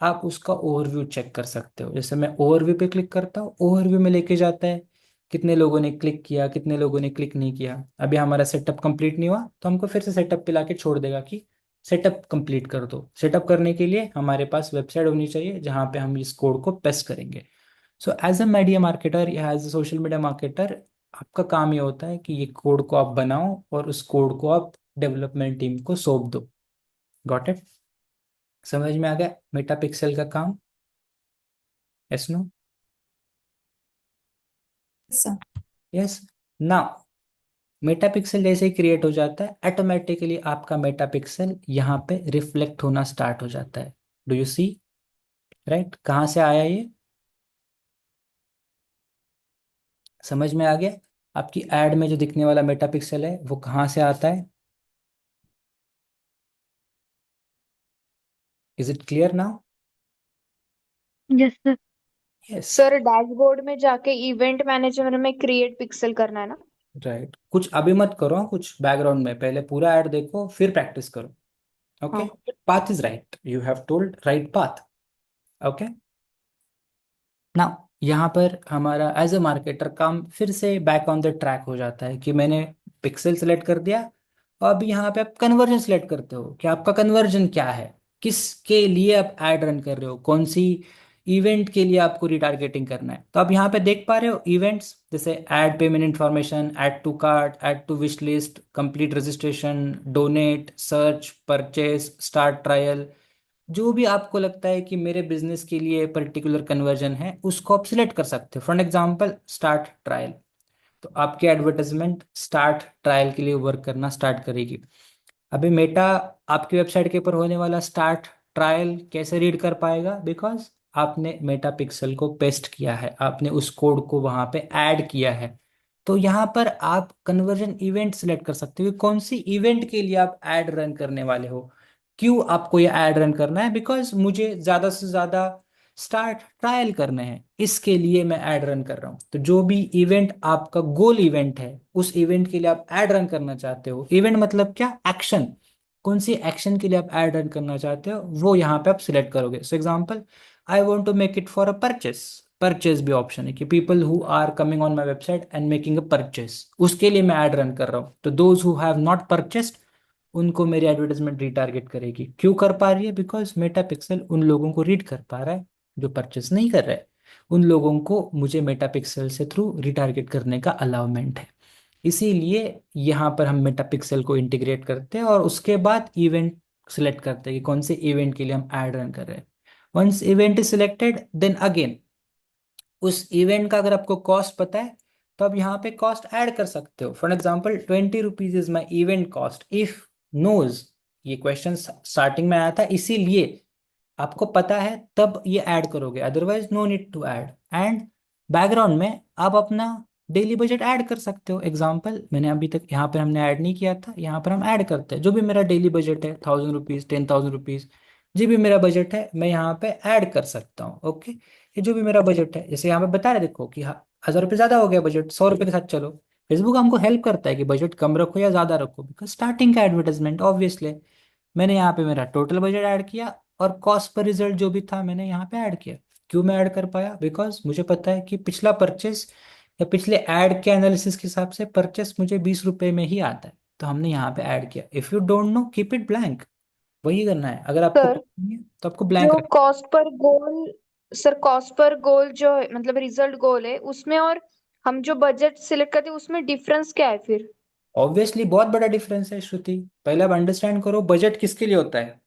आप उसका ओवरव्यू चेक कर सकते हो। जैसे मैं ओवरव्यू पे क्लिक करता हूँ, ओवरव्यू में लेके जाता है कितने लोगों ने क्लिक किया, कितने लोगों ने क्लिक नहीं किया। अभी हमारा सेटअप कंप्लीट नहीं हुआ तो हमको फिर से सेटअप पे लाके छोड़ देगा कि सेटअप कंप्लीट कर दो। सेटअप करने के लिए हमारे पास वेबसाइट होनी चाहिए जहाँ पे हम इस कोड को पेस्ट करेंगे। So as a media marketer या as a social media marketer, आपका काम ये होता है कि ये कोड को आप बनाओ और उस कोड को आप डेवलपमेंट टीम को सौंप दो। Got it. समझ में आ गया मेटा पिक्सल का काम? Yes no? Sir yes. Now Meta pixel जैसे ही क्रिएट हो जाता है, ऑटोमेटिकली आपका मेटा पिक्सल यहाँ पे रिफ्लेक्ट होना स्टार्ट हो जाता है। Do you see? राइट। कहाँ से आया ये? समझ में आ गया? आपकी एड में जो दिखने वाला मेटा पिक्सल है वो कहाँ से आता है? Is it clear now? Yes sir. Yes. Sir dashboard में जाके इवेंट मैनेजर में क्रिएट पिक्सल करना है ना? राइट। कुछ अभी मत करो, कुछ बैकग्राउंड में पहले पूरा ऐड देखो फिर प्रैक्टिस करो। ओके। हाँ। Path is right, you have told right path. Okay. ना यहाँ पर हमारा एज अ मार्केटर काम फिर से बैक ऑन द ट्रैक हो जाता है कि मैंने पिक्सल सेलेक्ट कर दिया, और अब यहाँ पे आप कन्वर्जन सेलेक्ट करते हो कि आपका कन्वर्जन क्या है, किसके लिए आप एड रन कर रहे हो, कौन सी इवेंट के लिए आपको रिटारगेटिंग करना है। तो आप यहाँ पे देख पा रहे हो इवेंट्स जैसे add payment information, add to cart, add to wish list, complete registration, donate, search, purchase, start trial. जो भी आपको लगता है कि मेरे बिजनेस के लिए पर्टिकुलर कन्वर्जन है, उसको आप सिलेक्ट कर सकते हो। फॉर एग्जांपल स्टार्ट ट्रायल, तो आपकी एडवर्टाइजमेंट स्टार्ट ट्रायल के लिए वर्क करना स्टार्ट करेगी। अभी मेटा आपकी वेबसाइट के ऊपर होने वाला स्टार्ट ट्रायल कैसे रीड कर पाएगा? बिकॉज आपने मेटा पिक्सल को पेस्ट किया है, आपने उस कोड को वहां पे ऐड किया है। तो यहाँ पर आप कन्वर्जन इवेंट सिलेक्ट कर सकते हो कि कौन सी इवेंट के लिए आप ऐड रन करने वाले हो। क्यों आपको ये ऐड रन करना है? बिकॉज मुझे ज्यादा से ज्यादा स्टार्ट ट्रायल करने हैं, इसके लिए मैं ऐड रन कर रहा हूँ। तो जो भी इवेंट आपका गोल इवेंट है, उस इवेंट के लिए आप ऐड रन करना चाहते हो। इवेंट मतलब क्या? एक्शन। कौन सी एक्शन के लिए आप ऐड रन करना चाहते हो वो यहाँ पे आप सिलेक्ट करोगे। So example, I want to make it for a purchase. Purchase भी ऑप्शन है कि people who are coming on my website and making a purchase, उसके लिए मैं ऐड रन कर रहा हूँ। तो those who have not purchased, उनको मेरी एडवर्टाइजमेंट रिटारगेट करेगी। क्यों कर पा रही है? बिकॉज मेटा पिक्सल उन लोगों को रीड कर पा रहा है जो परचेस नहीं कर रहे। उन लोगों को मुझे मेटा पिक्सल से थ्रू रिटारगेट करने का अलाउमेंट है। इसीलिए यहाँ पर हम मेटा पिक्सल को इंटीग्रेट करते हैं और उसके बाद इवेंट सिलेक्ट करते हैं कि कौन से इवेंट के लिए हम ऐड रन कर रहे हैं। Once event is selected, then again उस इवेंट का अगर आपको कॉस्ट पता है तो आप यहाँ पे कॉस्ट ऐड कर सकते हो। For example 20 rupees is my event cost if knows. ये क्वेश्चन स्टार्टिंग में आया था, इसीलिए आपको पता है तब ये ऐड करोगे, otherwise no need to add. And background में आप अपना डेली बजट ऐड कर सकते हो। एग्जाम्पल, मैंने अभी तक यहाँ पर हमने ऐड नहीं किया था, यहाँ पर हम ऐड करते हैं जो भी मेरा डेली बजट है, 1000 रुपीज, 10,000 रुपीज, जो भी मेरा बजट है मैं यहाँ पे ऐड कर सकता हूँ। ओके। ये जो भी मेरा बजट है, जैसे यहाँ पे बता रहे देखो कि हाँ 1000 रुपये ज्यादा हो गया, बजट 100 रुपये के साथ चलो। फेसबुक हमको हेल्प करता है कि बजट कम रखो या ज्यादा रखो, बिकॉज स्टार्टिंग का एडवर्टाइजमेंट ऑब्वियसली। मैंने यहाँ पे मेरा टोटल बजट ऐड किया और कॉस्ट पर रिजल्ट जो भी था मैंने यहाँ पे ऐड किया। क्यों मैं ऐड कर पाया? बिकॉज मुझे पता है कि पिछला परचेस या पिछले ऐड के एनालिसिस के हिसाब से परचेस मुझे 20 रुपए में ही आता है, तो हमने यहाँ पे ऐड किया। If you don't know, keep it blank. वही करना है। अगर आपको सर पता नहीं है तो आपको ब्लैंक जो रख। कॉस्ट पर गोल सर कॉस्ट पर गोल जो है, मतलब रिजल्ट गोल है उसमें, और हम जो बजट सिलेक्ट करते हैं उसमें डिफरेंस क्या है फिर? ऑब्वियसली बहुत बड़ा डिफरेंस है श्रुति। पहले आप अंडरस्टैंड करो बजट किसके लिए होता है।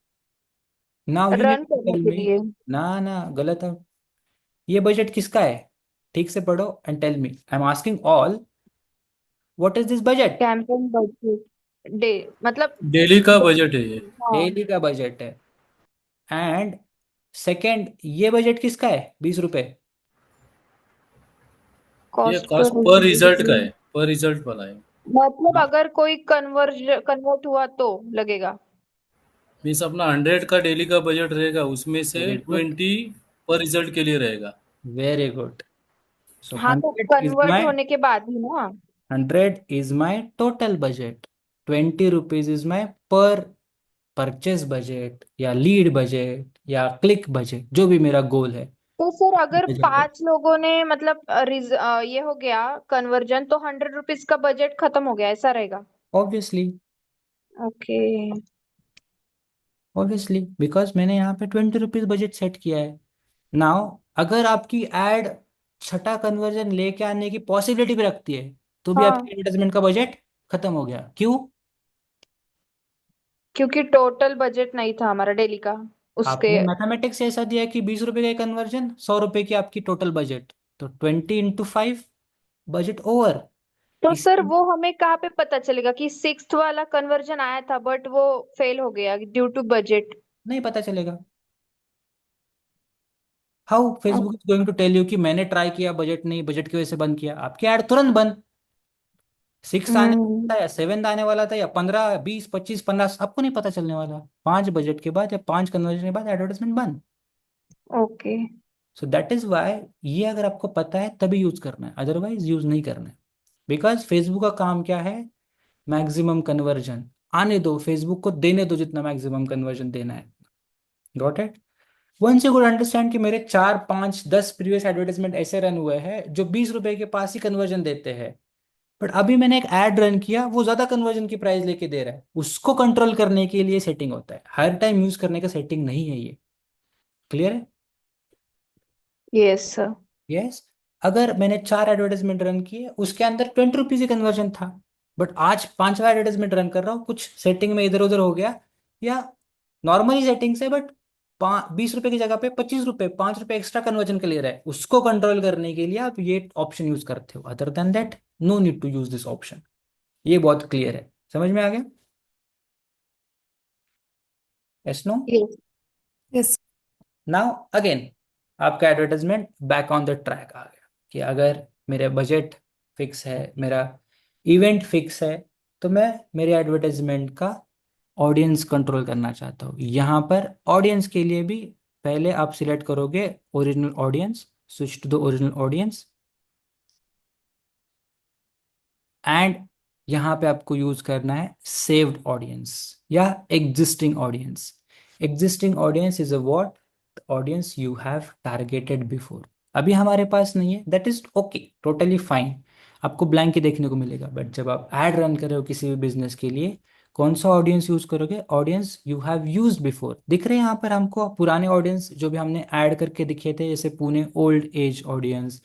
Now you need run to करने टेल के मी। लिए। ना ना, गलत है। ये बजट किसका है? ठीक से पढ़ो and tell me. I am asking all, what is this budget? Campaign budget day, मतलब डेली का बजट है ये। हाँ, डेली का बजट है। एंड सेकंड, ये बजट किसका है? 20 रुपए। ये कॉस्ट कॉस्ट पर पर रिजल्ट का है, पर रिजल्ट वाला है। मतलब अगर कोई कन्वर्ट हुआ तो लगेगा। मीन्स अपना 100 का डेली का बजट रहेगा, उसमें से वेरी गुड, 20 पर रिजल्ट के लिए रहेगा। Very good. सो हाँ तो 100 कन्वर्ट होने के बाद ही ना। Is my total budget. 20 rupees is माई पर परचेस बजट या लीड बजट या क्लिक बजट, जो भी मेरा गोल है। तो सर अगर बजट है 5 लोगों ने मतलब ये हो गया कन्वर्जन, तो 100 रुपीज का बजट खत्म हो गया, ऐसा रहेगा? ऑब्वियसली। ओके। ऑब्वियसली बिकॉज मैंने यहाँ पे 20 रुपीज बजट सेट किया है। नाउ अगर आपकी एड छठा कन्वर्जन लेके आने की पॉसिबिलिटी भी रखती है, तो भी हाँ, आपकी एडवर्टाइजमेंट का बजट खत्म हो गया। क्यों? क्योंकि टोटल बजट नहीं था हमारा डेली का उसके। आपने मैथमेटिक्स से ऐसा दिया कि 20 रुपए का कन्वर्जन, 100 रुपए की आपकी टोटल बजट, तो 20 × 5, बजट ओवर। तो इस सर वो हमें कहाँ पे पता चलेगा कि सिक्स्थ वाला कन्वर्जन आया था बट वो फेल हो गया ड्यू टू बजट? नहीं पता चलेगा। How Facebook is going to tell you कि मैंने ट्राई किया बजट नहीं, बजट की वजह से बंद किया? आपकी ऐड तुरंत बंद। सिक्स आने हम्म। वाला था या सेवेंथ आने वाला था या 15, 20, 25, 50, आपको नहीं पता चलने वाला। 5 बजट के बाद या 5 कन्वर्जन के बाद एडवर्टाइजमेंट बंद। Okay. So that is why ये अगर आपको पता है तभी यूज करना है, अदरवाइज यूज नहीं करना है। बिकॉज फेसबुक का काम क्या है? Maximum conversion. आने दो, फेसबुक को देने दो जितना मैक्सिमम कन्वर्जन देना है। Got it? Once you good understand कि मेरे 4, 5, 10 प्रीवियस एडवर्टाइजमेंट ऐसे रन हुए हैं जो 20 रुपए के पास ही कन्वर्जन देते हैं, बट अभी मैंने एक ऐड रन किया वो ज्यादा कन्वर्जन की प्राइस लेके दे रहा है, उसको कंट्रोल करने के लिए सेटिंग होता है। हर टाइम यूज करने का सेटिंग नहीं है ये। क्लियर है? Yes sir. यस। अगर मैंने 4 एडवर्टाइजमेंट रन किए उसके अंदर 20 रुपीज ही कन्वर्जन था, बट आज 5वां एडवर्टाइजमेंट रन कर रहा हूँ, कुछ सेटिंग में इधर उधर हो गया, या नॉर्मली सेटिंग से, बट 20 रुपए की जगह पे 25 रुपए, 5 रुपए एक्स्ट्रा कन्वर्जन के लिए रहा है, उसको कंट्रोल करने के लिए आप ये ऑप्शन यूज करते हो। Other than that, no need to use this option. ये बहुत क्लियर है, समझ में आ गया? Yes no? Yes. Yes. Now again आपका advertisement back on the track आ गया कि अगर मेरा बजट फिक्स है, मेरा इवेंट फिक्स है, तो मैं मेरे एडवर्टाइजमेंट का ऑडियंस कंट्रोल करना चाहता हूँ। यहाँ पर ऑडियंस के लिए भी पहले आप सिलेक्ट करोगे original audience, switch to the original audience, and यहाँ पे आपको यूज करना है सेव्ड ऑडियंस या existing audience. Existing audience is a what? Audience you have targeted before. अभी हमारे पास नहीं है, that is okay, totally fine. आपको ब्लैंक ही देखने को मिलेगा, बट जब आप एड रन कर रहे हो किसी भी बिजनेस के लिए, कौन सा ऑडियंस यूज करोगे? Audience you have use before. दिख रहे हैं यहाँ पर हमको पुराने ऑडियंस जो भी हमने ऐड करके दिखे थे, जैसे पुणे ओल्ड एज ऑडियंस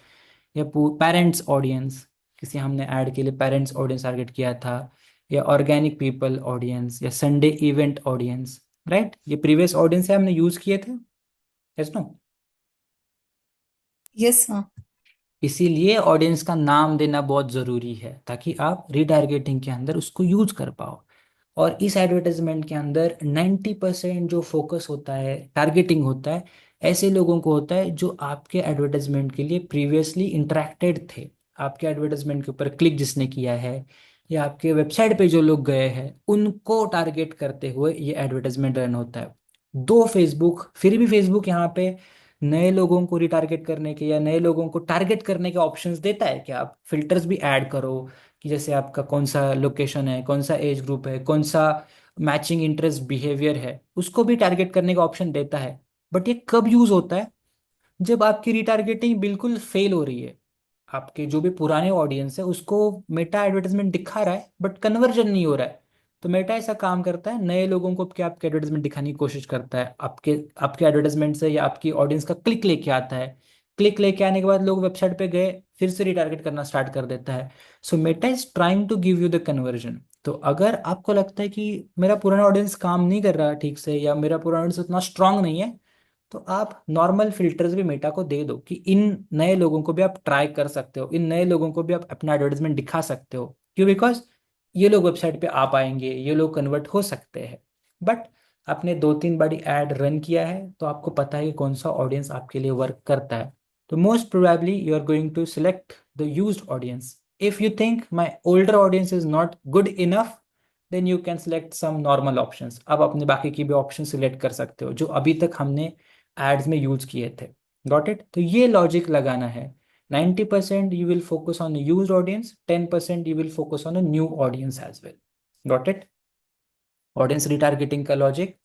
या पेरेंट्स ऑडियंस, किसी हमने ऐड के लिए पेरेंट्स ऑडियंस टारगेट किया था, या ऑर्गेनिक पीपल ऑडियंस या संडे इवेंट ऑडियंस। राइट? ये प्रीवियस ऑडियंस है, हमने यूज किए थे। Yes no? यस। हाँ। इसीलिए ऑडियंस का नाम देना बहुत ज़रूरी है ताकि आप रीटारगेटिंग के अंदर उसको यूज कर पाओ। और इस एडवर्टाइजमेंट के अंदर 90% जो फोकस होता है, टारगेटिंग होता है, ऐसे लोगों को होता है जो आपके एडवर्टाइजमेंट के लिए प्रीवियसली इंटरेक्टेड थे। आपके एडवर्टाइजमेंट के ऊपर क्लिक जिसने किया है या आपके वेबसाइट पे जो लोग गए हैं, उनको टारगेट करते हुए ये एडवर्टाइजमेंट रन होता है। दो फेसबुक, फिर भी फेसबुक यहाँ पे नए लोगों को रिटारगेट करने के या नए लोगों को टारगेट करने के ऑप्शंस देता है कि आप फिल्टर्स भी ऐड करो, कि जैसे आपका कौन सा लोकेशन है, कौन सा एज ग्रुप है, कौन सा मैचिंग इंटरेस्ट बिहेवियर है, उसको भी टारगेट करने का ऑप्शन देता है। बट ये कब यूज होता है? जब आपकी रिटारगेटिंग बिल्कुल फेल हो रही है, आपके जो भी पुराने ऑडियंस है उसको मेटा एडवर्टाइजमेंट दिखा रहा है बट कन्वर्जन नहीं हो रहा है, तो मेटा ऐसा काम करता है, नए लोगों को क्या आपके एडवर्टाइजमेंट दिखाने की कोशिश करता है, आपके आपके एडवर्टाइजमेंट से या आपकी ऑडियंस का क्लिक लेके आता है। क्लिक लेके आने के बाद लोग वेबसाइट पे गए, फिर से रिटारगेट करना स्टार्ट कर देता है। So Meta is trying to give you the conversion. तो अगर आपको लगता है कि मेरा पुराना ऑडियंस काम नहीं कर रहा ठीक से, या मेरा पुराना ऑडियंस उतना स्ट्रांग नहीं है, तो आप नॉर्मल फिल्टर्स भी मेटा को दे दो कि इन नए लोगों को भी आप ट्राई कर सकते हो, इन नए लोगों को भी आप अपना एडवर्टाइजमेंट दिखा सकते हो। क्यों? बिकॉज ये लोग वेबसाइट पे आ पाएंगे, ये लोग कन्वर्ट हो सकते हैं। बट आपने 2-3 बारी ऐड रन किया है तो आपको पता है कि कौन सा ऑडियंस आपके लिए वर्क करता है। तो most probably you are going to select the used audience. If you think my older audience is not good enough, then you can select some normal options. अब अपने बाकी की भी ऑप्शन सिलेक्ट कर सकते हो जो अभी तक हमने एड्स में यूज किए थे। Got it? तो ये लॉजिक लगाना है। 90% you will focus on a used audience, 10% you will focus on a new audience as well. Got it? Audience retargeting का लॉजिक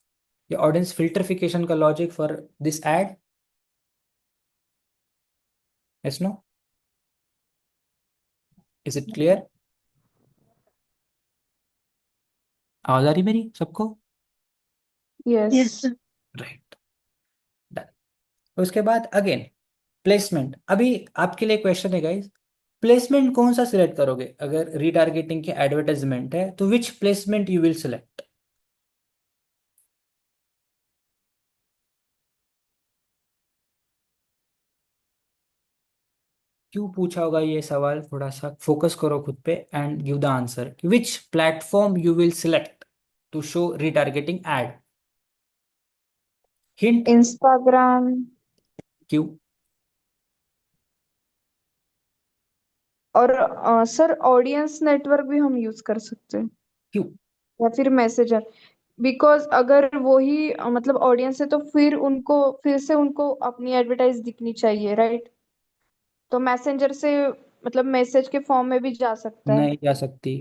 या ऑडियंस फिल्टरिफिकेशन का logic for this ad? Yes no? Is it clear? आवाज आ रही मेरी सबको? Yes yes sir. Right, done. उसके बाद अगेन प्लेसमेंट। अभी आपके लिए क्वेश्चन है गाइस, प्लेसमेंट कौन सा सिलेक्ट करोगे? अगर रीटारगेटिंग की एडवर्टाइजमेंट है तो विच प्लेसमेंट यू विल सिलेक्ट? क्यों पूछा होगा ये सवाल? थोड़ा सा फोकस करो खुद पे and give the answer. Which platform you will select to show retargeting ad? Hint? Instagram. क्यों? और सर ऑडियंस नेटवर्क भी हम यूज कर सकते हैं, क्यों? या फिर मैसेजर। बिकॉज अगर वही मतलब ऑडियंस है तो फिर से उनको अपनी एडवर्टाइज दिखनी चाहिए, राइट? तो मैसेंजर से मतलब मैसेज के फॉर्म में भी जा सकता है। नहीं जा सकती।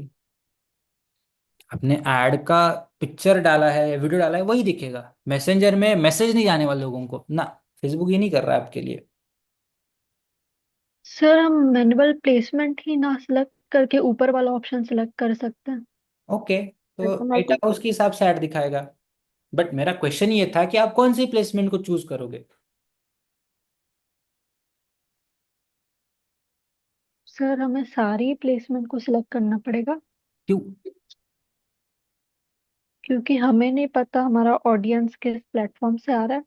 आपने एड का पिक्चर डाला है, वीडियो डाला है, वही दिखेगा। मैसेंजर में मैसेज नहीं जाने वाले लोगों को ना। फेसबुक ये नहीं कर रहा है आपके लिए। सर हम मैनुअल प्लेसमेंट ही ना सिलेक्ट करके ऊपर वाला ऑप्शन सिलेक्ट कर सकते हैं। ओके, तो मेटा ऑटोमेटिक। उसके हिसाब से ऐड दिखाएगा। बट मेरा क्वेश्चन ये था कि आप कौन सी प्लेसमेंट को चूज करोगे? सर हमें सारी प्लेसमेंट को सिलेक्ट करना पड़ेगा, क्यों? क्योंकि हमें नहीं पता हमारा ऑडियंस किस प्लेटफॉर्म से आ रहा है।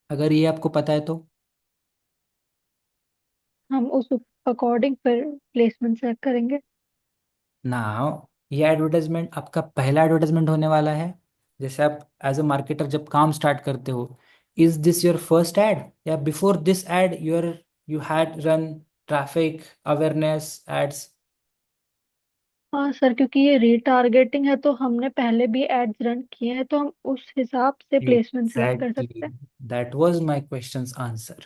अगर ये आपको पता है तो? हम उस अकॉर्डिंग फिर प्लेसमेंट सेलेक्ट करेंगे। ना, ये एडवर्टाइजमेंट आपका पहला एडवर्टाइजमेंट होने वाला है। जैसे आप एज अ मार्केटर जब काम स्टार्ट करते हो, is this your first ad, या before this ad you had run traffic awareness ads? हाँ सर, क्योंकि ये रीटारगेटिंग है तो हमने पहले भी एड्स रन किए हैं, तो हम उस हिसाब से प्लेसमेंट सेलेक्ट कर सकते एग्जैक्टली, हैं। That was my questions answer.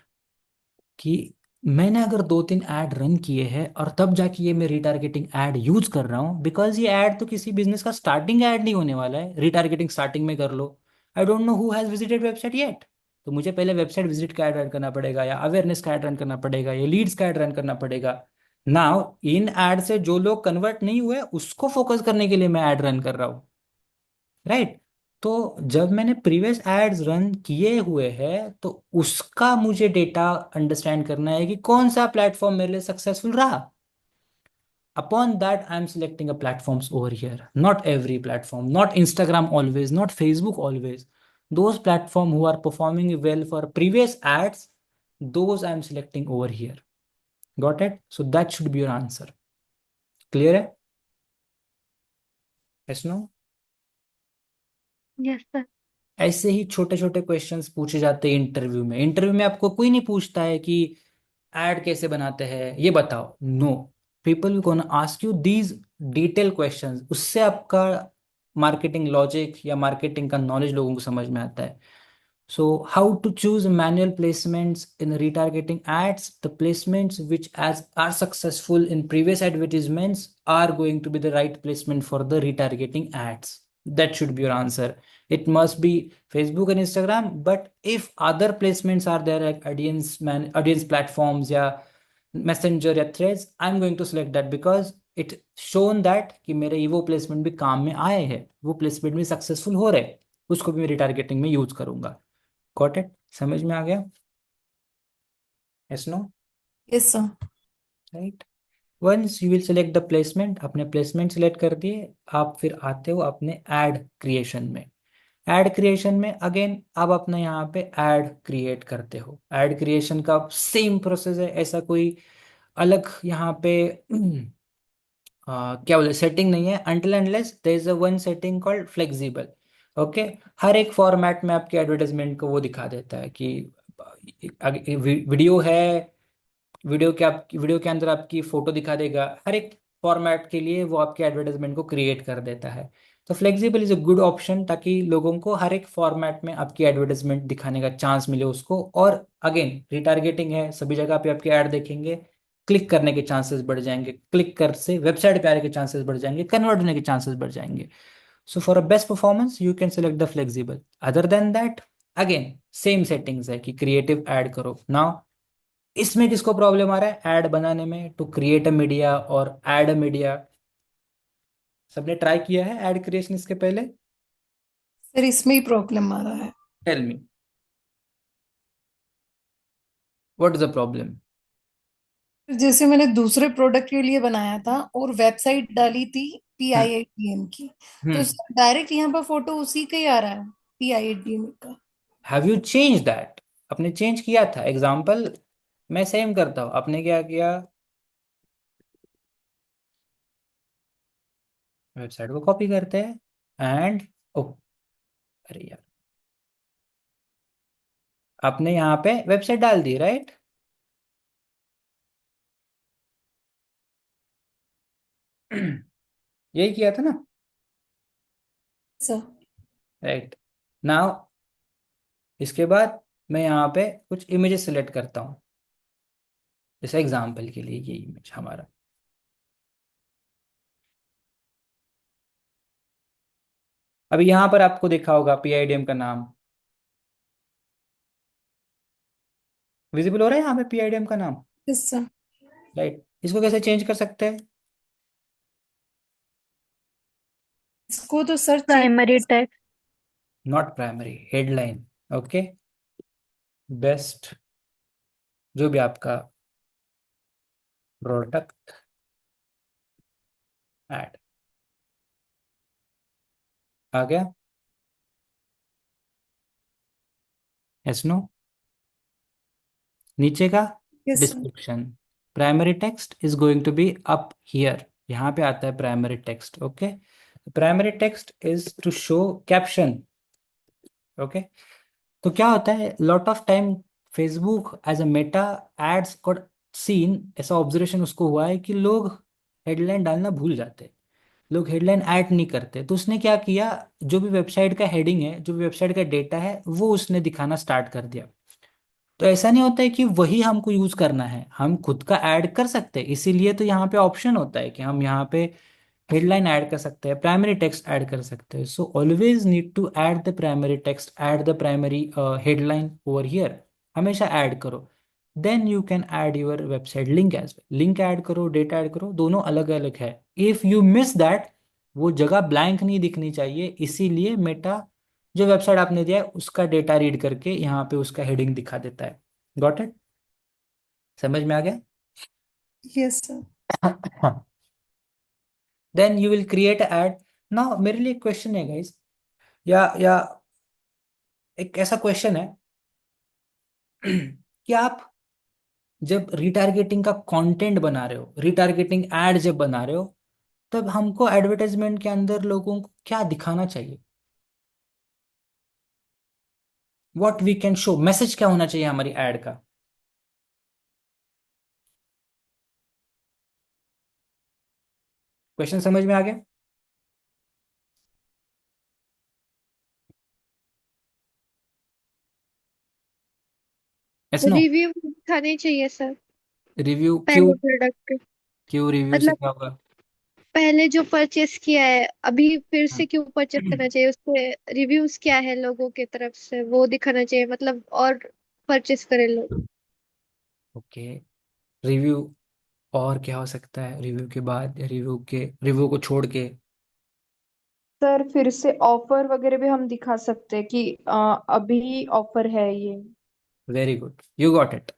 कि मैंने अगर 2-3 ऐड रन किए हैं और तब जाके ये मैं रिटारगेटिंग ऐड यूज कर रहा हूँ, बिकॉज ये ऐड तो किसी बिजनेस का स्टार्टिंग ऐड नहीं होने वाला है। रिटारगेटिंग स्टार्टिंग में कर लो। I don't know who has visited website yet, तो मुझे पहले वेबसाइट विजिट का ऐड रन करना पड़ेगा, या अवेयरनेस का ऐड रन करना पड़ेगा, या लीड्स का ऐड रन करना पड़ेगा। नाउ इन ऐड से जो लोग कन्वर्ट नहीं हुए उसको फोकस करने के लिए मैं ऐड रन कर रहा हूँ, राइट? तो जब मैंने प्रीवियस एड्स रन किए हुए हैं तो उसका मुझे डेटा अंडरस्टैंड करना है कि कौन सा प्लेटफॉर्म मेरे लिए सक्सेसफुल रहा। Upon that, I'm selecting a platforms over here. Not every platform, not Instagram always, not Facebook always. Those platform who are performing well for previous ads, those I'm selecting over here. Got it? So that should be your answer. Clear है? Yes, no? Yes sir. ऐसे ही छोटे छोटे questions पूछे जाते हैं interview में। Interview में आपको कोई नहीं पूछता है कि ऐड कैसे बनाते हैं ये बताओ। No, people will gonna ask you these detail questions. उससे आपका मार्केटिंग लॉजिक या मार्केटिंग का नॉलेज लोगों को समझ में आता है। So how to choose manual placements in retargeting ads? The placements which as are successful in previous advertisements are going to be the right placement for the retargeting ads. That should be your answer. It must be Facebook and Instagram, but if other placements are there like audience platforms, yeah, Messenger, yeah, Threads, I'm going to select that because it shown that कि मेरे ये वो placement भी काम में आए हैं, वो प्लेसमेंट भी सक्सेसफुल हो रहे, उसको भी मैं रिटारगेटिंग में यूज करूंगा। Got it? समझ में आ गया? Yes no? Yes sir. Right. Once you will select the placement, अपने प्लेसमेंट सेलेक्ट कर दिए, आप फिर आते हो अपने एड क्रिएशन में। एड क्रिएशन में अगेन आप अपना यहाँ पे एड क्रिएट करते हो। एड क्रिएशन का सेम प्रोसेस है, ऐसा कोई अलग यहाँ पे क्या बोले सेटिंग नहीं है, until unless there is a one setting called flexible। Okay, हर एक फॉर्मेट में आपके एडवर्टाइजमेंट को वो दिखा देता है कि वीडियो है, वीडियो के अंदर आपकी फोटो दिखा देगा, हर एक फॉर्मेट के लिए वो आपके एडवर्टाइजमेंट को क्रिएट कर देता है। तो flexible is a good option, ताकि लोगों को हर एक फॉर्मेट में आपकी एडवर्टाइजमेंट दिखाने का चांस मिले उसको। और अगेन रिटारगेटिंग है, सभी जगह पे आपके ऐड देखेंगे, क्लिक करने के चांसेस बढ़ जाएंगे, क्लिक कर से वेबसाइट पे आने के चांसेस बढ़ जाएंगे, कन्वर्ट होने के चांसेस बढ़ जाएंगे। So for a best performance you can select the flexible. Other than that again same settings है कि क्रिएटिव ऐड करो। नाउ इसमें किसको प्रॉब्लम आ रहा है ऐड बनाने में? टू क्रिएट अ मीडिया और ऐड अ मीडिया। सबने ट्राई किया है ऐड क्रिएशन इसके पहले? सर इसमें ही प्रॉब्लम आ रहा है। Tell me what is the problem? जैसे मैंने दूसरे प्रोडक्ट के लिए बनाया था और वेबसाइट डाली थी PIITM की, तो हम्म। डायरेक्ट यहाँ पर फोटो उसी का ही आ रहा है, PIITM का। Have you change that? आपने चेंज किया था? एग्जाम्पल मैं सेम करता हूँ, आपने क्या किया, वेबसाइट को कॉपी करते हैं एंड ओ, अरे यार, आपने यहाँ पे वेबसाइट डाल दी, राइट? यही किया था ना? Sir right. नाउ इसके बाद मैं यहाँ पे कुछ इमेजेस सेलेक्ट करता हूँ, जैसे एग्जाम्पल के लिए ये इमेज हमारा। अभी यहाँ पर आपको देखा होगा PIDM का नाम विजिबल हो रहा है, यहाँ पे PIDM का नाम, यस सर। राइट? इसको कैसे चेंज कर सकते हैं? इसको तो sir primary text. Not primary, headline. Okay, best जो भी आपका प्रोडक्ट ऐड आ गया? Yes no? नीचे का yes sir. Description, primary text is going to be up here, यहाँ पे आता है primary text. Okay, primary text is to show caption. Okay, तो क्या होता है lot of time Facebook as a Meta ads got seen, ऐसा observation उसको हुआ है कि लोग हेडलाइन डालना भूल जाते हैं, लोग हेडलाइन ऐड नहीं करते। तो उसने क्या किया, जो भी वेबसाइट का हेडिंग है, जो भी वेबसाइट का डेटा है, वो उसने दिखाना स्टार्ट कर दिया। तो ऐसा नहीं होता है कि वही हमको यूज करना है, हम खुद का ऐड कर सकते हैं। इसीलिए तो यहाँ पे ऑप्शन होता है कि हम यहाँ पे हेडलाइन ऐड कर सकते हैं, प्राइमरी टेक्स्ट ऐड कर सकते हैं। So always need to add the primary text, add the primary headline over here, हमेशा ऐड करो। Then you can add your website link as well, link add करो, data add करो, दोनों अलग अलग है। इफ यू मिस दैट, वो जगह ब्लैंक नहीं दिखनी चाहिए, इसीलिए मेटा जो वेबसाइट आपने दिया है उसका डेटा रीड करके यहाँ पे उसका हेडिंग दिखा देता है। Got it? समझ में आ गया? Yes sir. Then you will create ad. Now मेरे लिए क्वेश्चन है गाइस, या एक ऐसा क्वेश्चन है कि आप जब रिटारगेटिंग का कंटेंट बना रहे हो, रिटारगेटिंग एड जब बना रहे हो, तब हमको एडवर्टाइजमेंट के अंदर लोगों को क्या दिखाना चाहिए? What we can show, message क्या होना चाहिए हमारी एड का? क्वेश्चन समझ में आ गया? Yes no? रिव्यू दिखाने चाहिए सर रिव्यू क्यों? पहले प्रोडक्ट के। क्यों रिव्यू से मतलब क्या होगा? पहले जो परचेस किया है अभी फिर हाँ। से क्यों परचेस करना चाहिए, उसके रिव्यूज क्या है लोगों की तरफ से वो दिखाना चाहिए, मतलब और परचेस करें लोग। ओके, रिव्यू और क्या हो सकता है रिव्यू के बाद या रिव्यू को छोड़ के? सर फिर से ऑफर वगैरह भी हम दिखा सकते हैं कि अभी ऑफर है ये। Very good, you got it.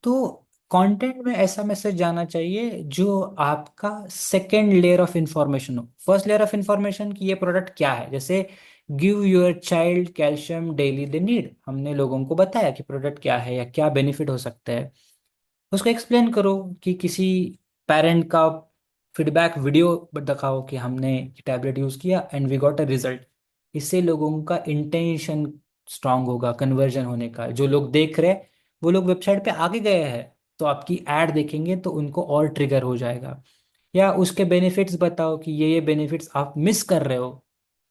तो कंटेंट में ऐसा मैसेज जाना चाहिए जो आपका सेकेंड लेयर ऑफ इंफॉर्मेशन हो। फर्स्ट लेयर ऑफ इंफॉर्मेशन कि ये प्रोडक्ट क्या है, जैसे give your child calcium daily they need, हमने लोगों को बताया कि प्रोडक्ट क्या है या क्या बेनिफिट हो सकता है। उसको एक्सप्लेन करो कि किसी पेरेंट का फीडबैक वीडियो दिखाओ कि हमने टैबलेट यूज़ किया and we got a result. इससे लोगों का इंटेंशन स्ट्रांग होगा कन्वर्जन होने का। जो लोग देख रहे हैं वो लोग वेबसाइट पे आगे गए हैं, तो आपकी ऐड देखेंगे तो उनको और ट्रिगर हो जाएगा। या उसके बेनिफिट्स बताओ कि ये बेनिफिट्स आप मिस कर रहे हो,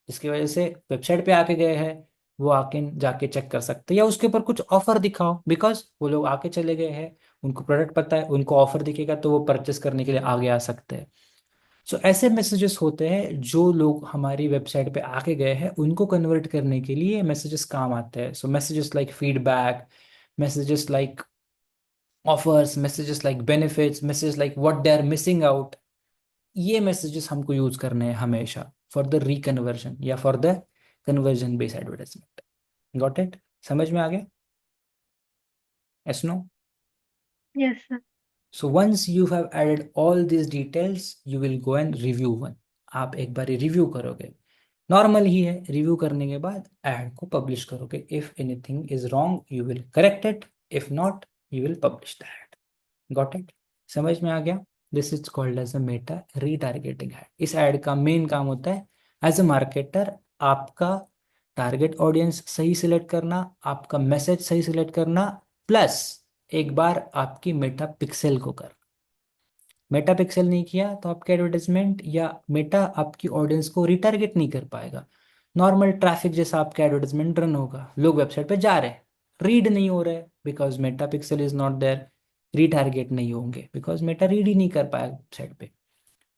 इसकी वजह से वेबसाइट पे आके गए हैं, वो आके जाके चेक कर सकते हैं। या उसके ऊपर कुछ ऑफर दिखाओ, बिकॉज वो लोग आके चले गए हैं, उनको प्रोडक्ट पता है, उनको ऑफर दिखेगा तो वो परचेस करने के लिए आगे आ सकते हैं। सो ऐसे मैसेजेस होते हैं जो लोग हमारी वेबसाइट पे आके गए हैं उनको कन्वर्ट करने के लिए मैसेजेस काम आते हैं। So messages like feedback, messages like offers, messages like benefits, messages like what they are missing out, ये मैसेजेस हमको यूज करने हैं हमेशा फॉर द रिकन्वर्जन या for the conversion based advertisement. Got it? समझ में आ गया? Yes no? Yes sir. So once you have added all these details, you will go and review one. आप एक बार रिव्यू करोगे, नॉर्मल ही है। रिव्यू करने के बाद ऐड को पब्लिश करोगे। If anything is wrong you will correct it, if not you will publish the ad. Got it? समझ में आ गया? This is called as a Meta retargeting ad. इस ऐड का मेन काम होता है एज अ मार्केटर आपका टारगेट ऑडियंस सही सिलेक्ट करना, आपका मैसेज सही सिलेक्ट करना, प्लस एक बार आपकी मेटा पिक्सेल को कर। मेटा पिक्सेल नहीं किया तो आपके एडवर्टाइजमेंट या मेटा आपकी ऑडियंस को रिटारगेट नहीं कर पाएगा। नॉर्मल ट्रैफिक जैसा आपका एडवर्टाइजमेंट रन होगा, लोग वेबसाइट पे जा रहे हैं, रीड नहीं हो रहे because Meta pixel is not there. Retarget नहीं होंगे बिकॉज मेटा रीड ही नहीं कर पाएगा वेबसाइट पे।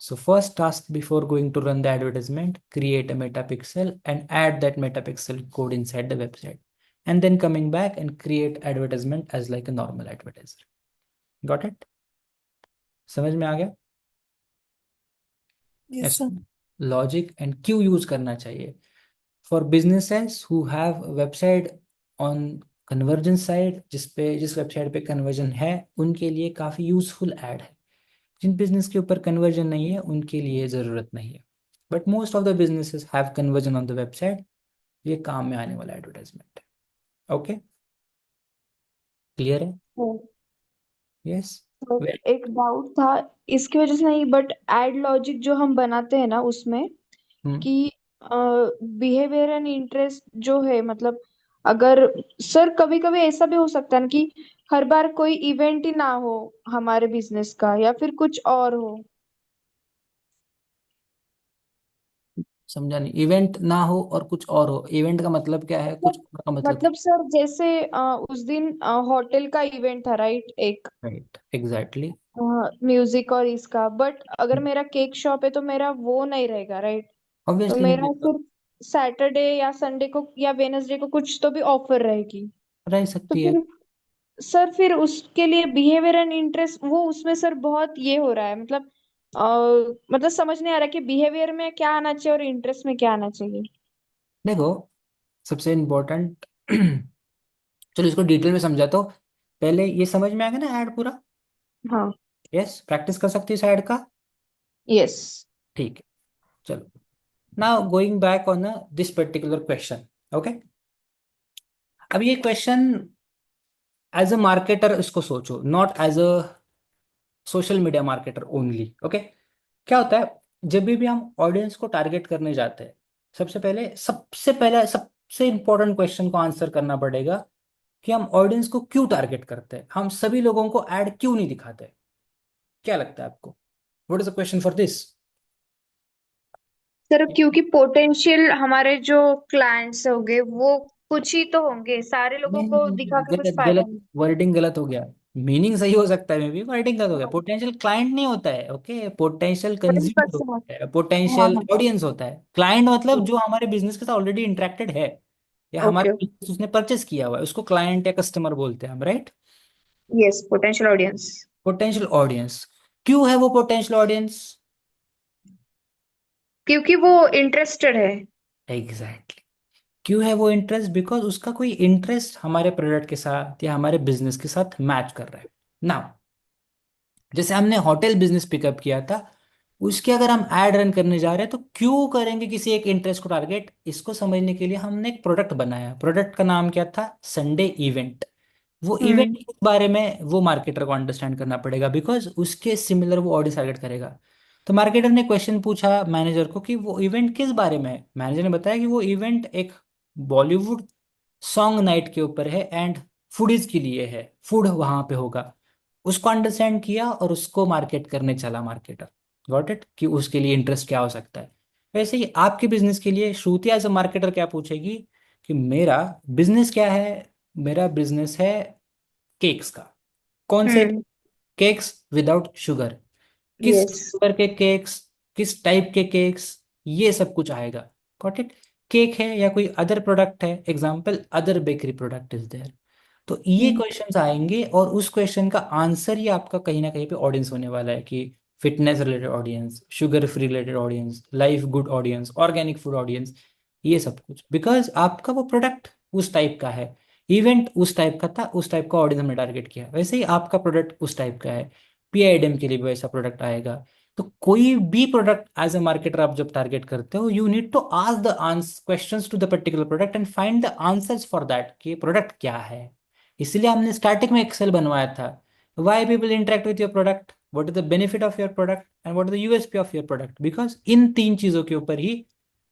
So first task before going to run the advertisement, create a metapixel and add that metapixel code inside the website. And then coming back and create advertisement as like a normal advertiser. Got it? समझ में आ गया? Yes sir. Logic and क्यों use करना चाहिए for businesses who have website on conversion site, जिस website पे conversion है उनके लिए काफ़ी यूजफुल ऐड है। जिन बिजनेस के ऊपर कन्वर्जन नहीं है उनके लिए ज़रूरत नहीं है, but most of the businesses have conversion on the website. ये काम में आने वाला एडवर्टाइजमेंट है। ओके, क्लियर है? यस। तो एक डाउट था इसकी वजह से नहीं, बट एड लॉजिक जो हम बनाते हैं ना उसमें कि बिहेवियर एंड इंटरेस्ट जो है, मतलब अगर सर कभी कभी ऐसा भी हो सकता है ना कि हर बार कोई इवेंट ही ना हो हमारे बिजनेस का, या फिर कुछ और हो। समझा नहीं, इवेंट ना हो और कुछ और हो। इवेंट का मतलब क्या है, कुछ और का मतलब क्या? मतलब सर जैसे उस दिन होटल का इवेंट था राइट, एक राइट, एग्जैक्टली। म्यूजिक और इसका, बट अगर मेरा केक शॉप है तो मेरा वो नहीं रहेगा राइट। तो ऑब्वियसली नहीं मेरा रहेगा। सिर्फ सैटरडे या संडे को या वेनसडे को कुछ तो भी ऑफर रहेगी। रह तो सकती है। फिर सर फिर उसके लिए बिहेवियर एंड इंटरेस्ट वो उसमें सर बहुत ये हो रहा है, मतलब मतलब समझ नहीं आ रहा कि बिहेवियर में क्या आना चाहिए और इंटरेस्ट में क्या आना चाहिए। देखो, सबसे इम्पोर्टेंट चलो इसको डिटेल में समझाता हूँ। पहले ये समझ में आ गया ना ऐड पूरा? हाँ। यस, प्रैक्टिस कर सकती है इस ऐड का। यस। ठीक है, चलो। Now going back on this particular question. Okay, अब ये क्वेश्चन एज अ मार्केटर इसको सोचो, not as a social media marketer only. Okay, क्या होता है जब भी हम ऑडियंस को टारगेट करने जाते हैं, सबसे पहले सबसे इंपॉर्टेंट क्वेश्चन को आंसर करना पड़ेगा कि हम ऑडियंस को क्यों टारगेट करते हैं, हम सभी लोगों को ऐड क्यों नहीं दिखाते। क्या लगता है आपको? What is the question for this? Sir क्योंकि पोटेंशियल हमारे जो क्लाइंट्स होंगे वो कुछ ही तो होंगे, सारे लोगों नहीं को नहीं दिखा नहीं, के कुछ गलत फायदा गलत, नहीं। वर्डिंग गलत हो गया। मीनिंग सही हो सकता है, मे बी वर्डिंग गलत हो गया। पोटेंशियल क्लाइंट नहीं होता है, ओके, पोटेंशियल वही कंज्यूमर कस्टमर। होता है, हाँ पोटेंशियल हाँ। ऑडियंस होता है। क्लाइंट मतलब जो हमारे बिजनेस के साथ ऑलरेडी इंटरेक्टेड है या ओके। हमारे business उसने परचेस किया हुआ है, उसको क्लाइंट या कस्टमर बोलते हैं हम, right? Yes, potential audience. Potential audience. क्यों है वो पोटेंशियल ऑडियंस? क्योंकि वो इंटरेस्टेड है। एग्जैक्टली। क्यों है वो इंटरेस्ट? बिकॉज उसका कोई इंटरेस्ट हमारे प्रोडक्ट के साथ या हमारे बिजनेस के साथ मैच कर रहा है ना। जैसे हमने होटल बिजनेस पिकअप किया था, उसके अगर हम एड रन करने जा रहे हैं तो क्यों करेंगे किसी एक इंटरेस्ट को टारगेट? इसको समझने के लिए हमने एक प्रोडक्ट बनाया। प्रोडक्ट का नाम क्या था? Sunday event. वो इवेंट के बारे में वो मार्केटर को अंडरस्टैंड करना पड़ेगा, बिकॉज उसके सिमिलर वो ऑडियंस टारगेट करेगा। तो मार्केटर ने क्वेश्चन पूछा मैनेजर को कि वो इवेंट किस बारे में है। मैनेजर ने बताया कि वो इवेंट एक बॉलीवुड सॉन्ग नाइट के ऊपर है एंड फूडीज के लिए है, फूड वहां पे होगा। उसको अंडरस्टैंड किया और उसको मार्केट करने चला मार्केटर। गॉट इट कि उसके लिए इंटरेस्ट क्या हो सकता है। वैसे ही आपके बिजनेस के लिए श्रुति एज अ मार्केटर क्या पूछेगी कि मेरा बिजनेस क्या है? मेरा बिजनेस है केक्स का। कौन से हम्म। केक्स? Without sugar. किस यस। फ्लेवर के केक्स, किस टाइप के केक्स, ये सब कुछ आएगा। Got it. केक है या कोई अदर प्रोडक्ट है, example other bakery product is there. तो ये क्वेश्चंस आएंगे और उस क्वेश्चन का आंसर ही आपका कहीं ना कहीं पे ऑडियंस होने वाला है कि fitness related audience, sugar free related audience, life good audience, organic food audience, ये सब कुछ। बिकॉज आपका वो प्रोडक्ट उस टाइप का है, इवेंट उस टाइप का था, उस टाइप का ऑडियंस हमने टारगेट किया। वैसे ही आपका प्रोडक्ट उस टाइप का है, पीआईडीएम के लिए भी वैसा प्रोडक्ट आएगा। तो कोई भी प्रोडक्ट एज अ मार्केटर आप जब टारगेट करते हो, you need to ask the questions to the particular product and find the answers for that कि प्रोडक्ट क्या है। इसलिए हमने स्टार्टिंग में एक्सेल बनवाया था। Why people interact with your product, what is the benefit of your product and what is the USP of your product. Because इन तीन चीजों के ऊपर ही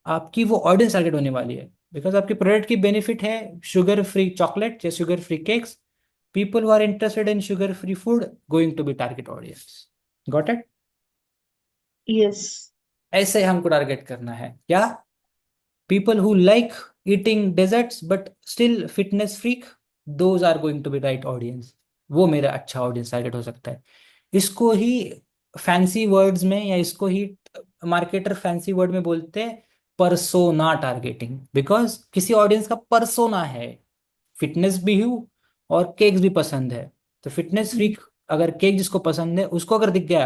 आपकी वो ऑडियंस टारगेट होने वाली है। बिकॉज आपके प्रोडक्ट की बेनिफिट है शुगर फ्री चॉकलेट या sugar free cakes. People who are interested in sugar free food going to be target audience. Got it? Yes. ऐसे हमको टारगेट करना है क्या? people who like eating desserts but still fitness freak, those are going to be right audience। वो मेरा अच्छा audience target हो सकता है। इसको ही फैंसी वर्ड्स में या इसको ही मार्केटर फैंसी वर्ड में बोलते हैं परसोना टारगेटिंग। बिकॉज किसी ऑडियंस का परसोना है, फिटनेस भी हूँ और केक्स भी पसंद है। तो फिटनेस फ्रीक अगर केक जिसको पसंद है उसको अगर दिख गया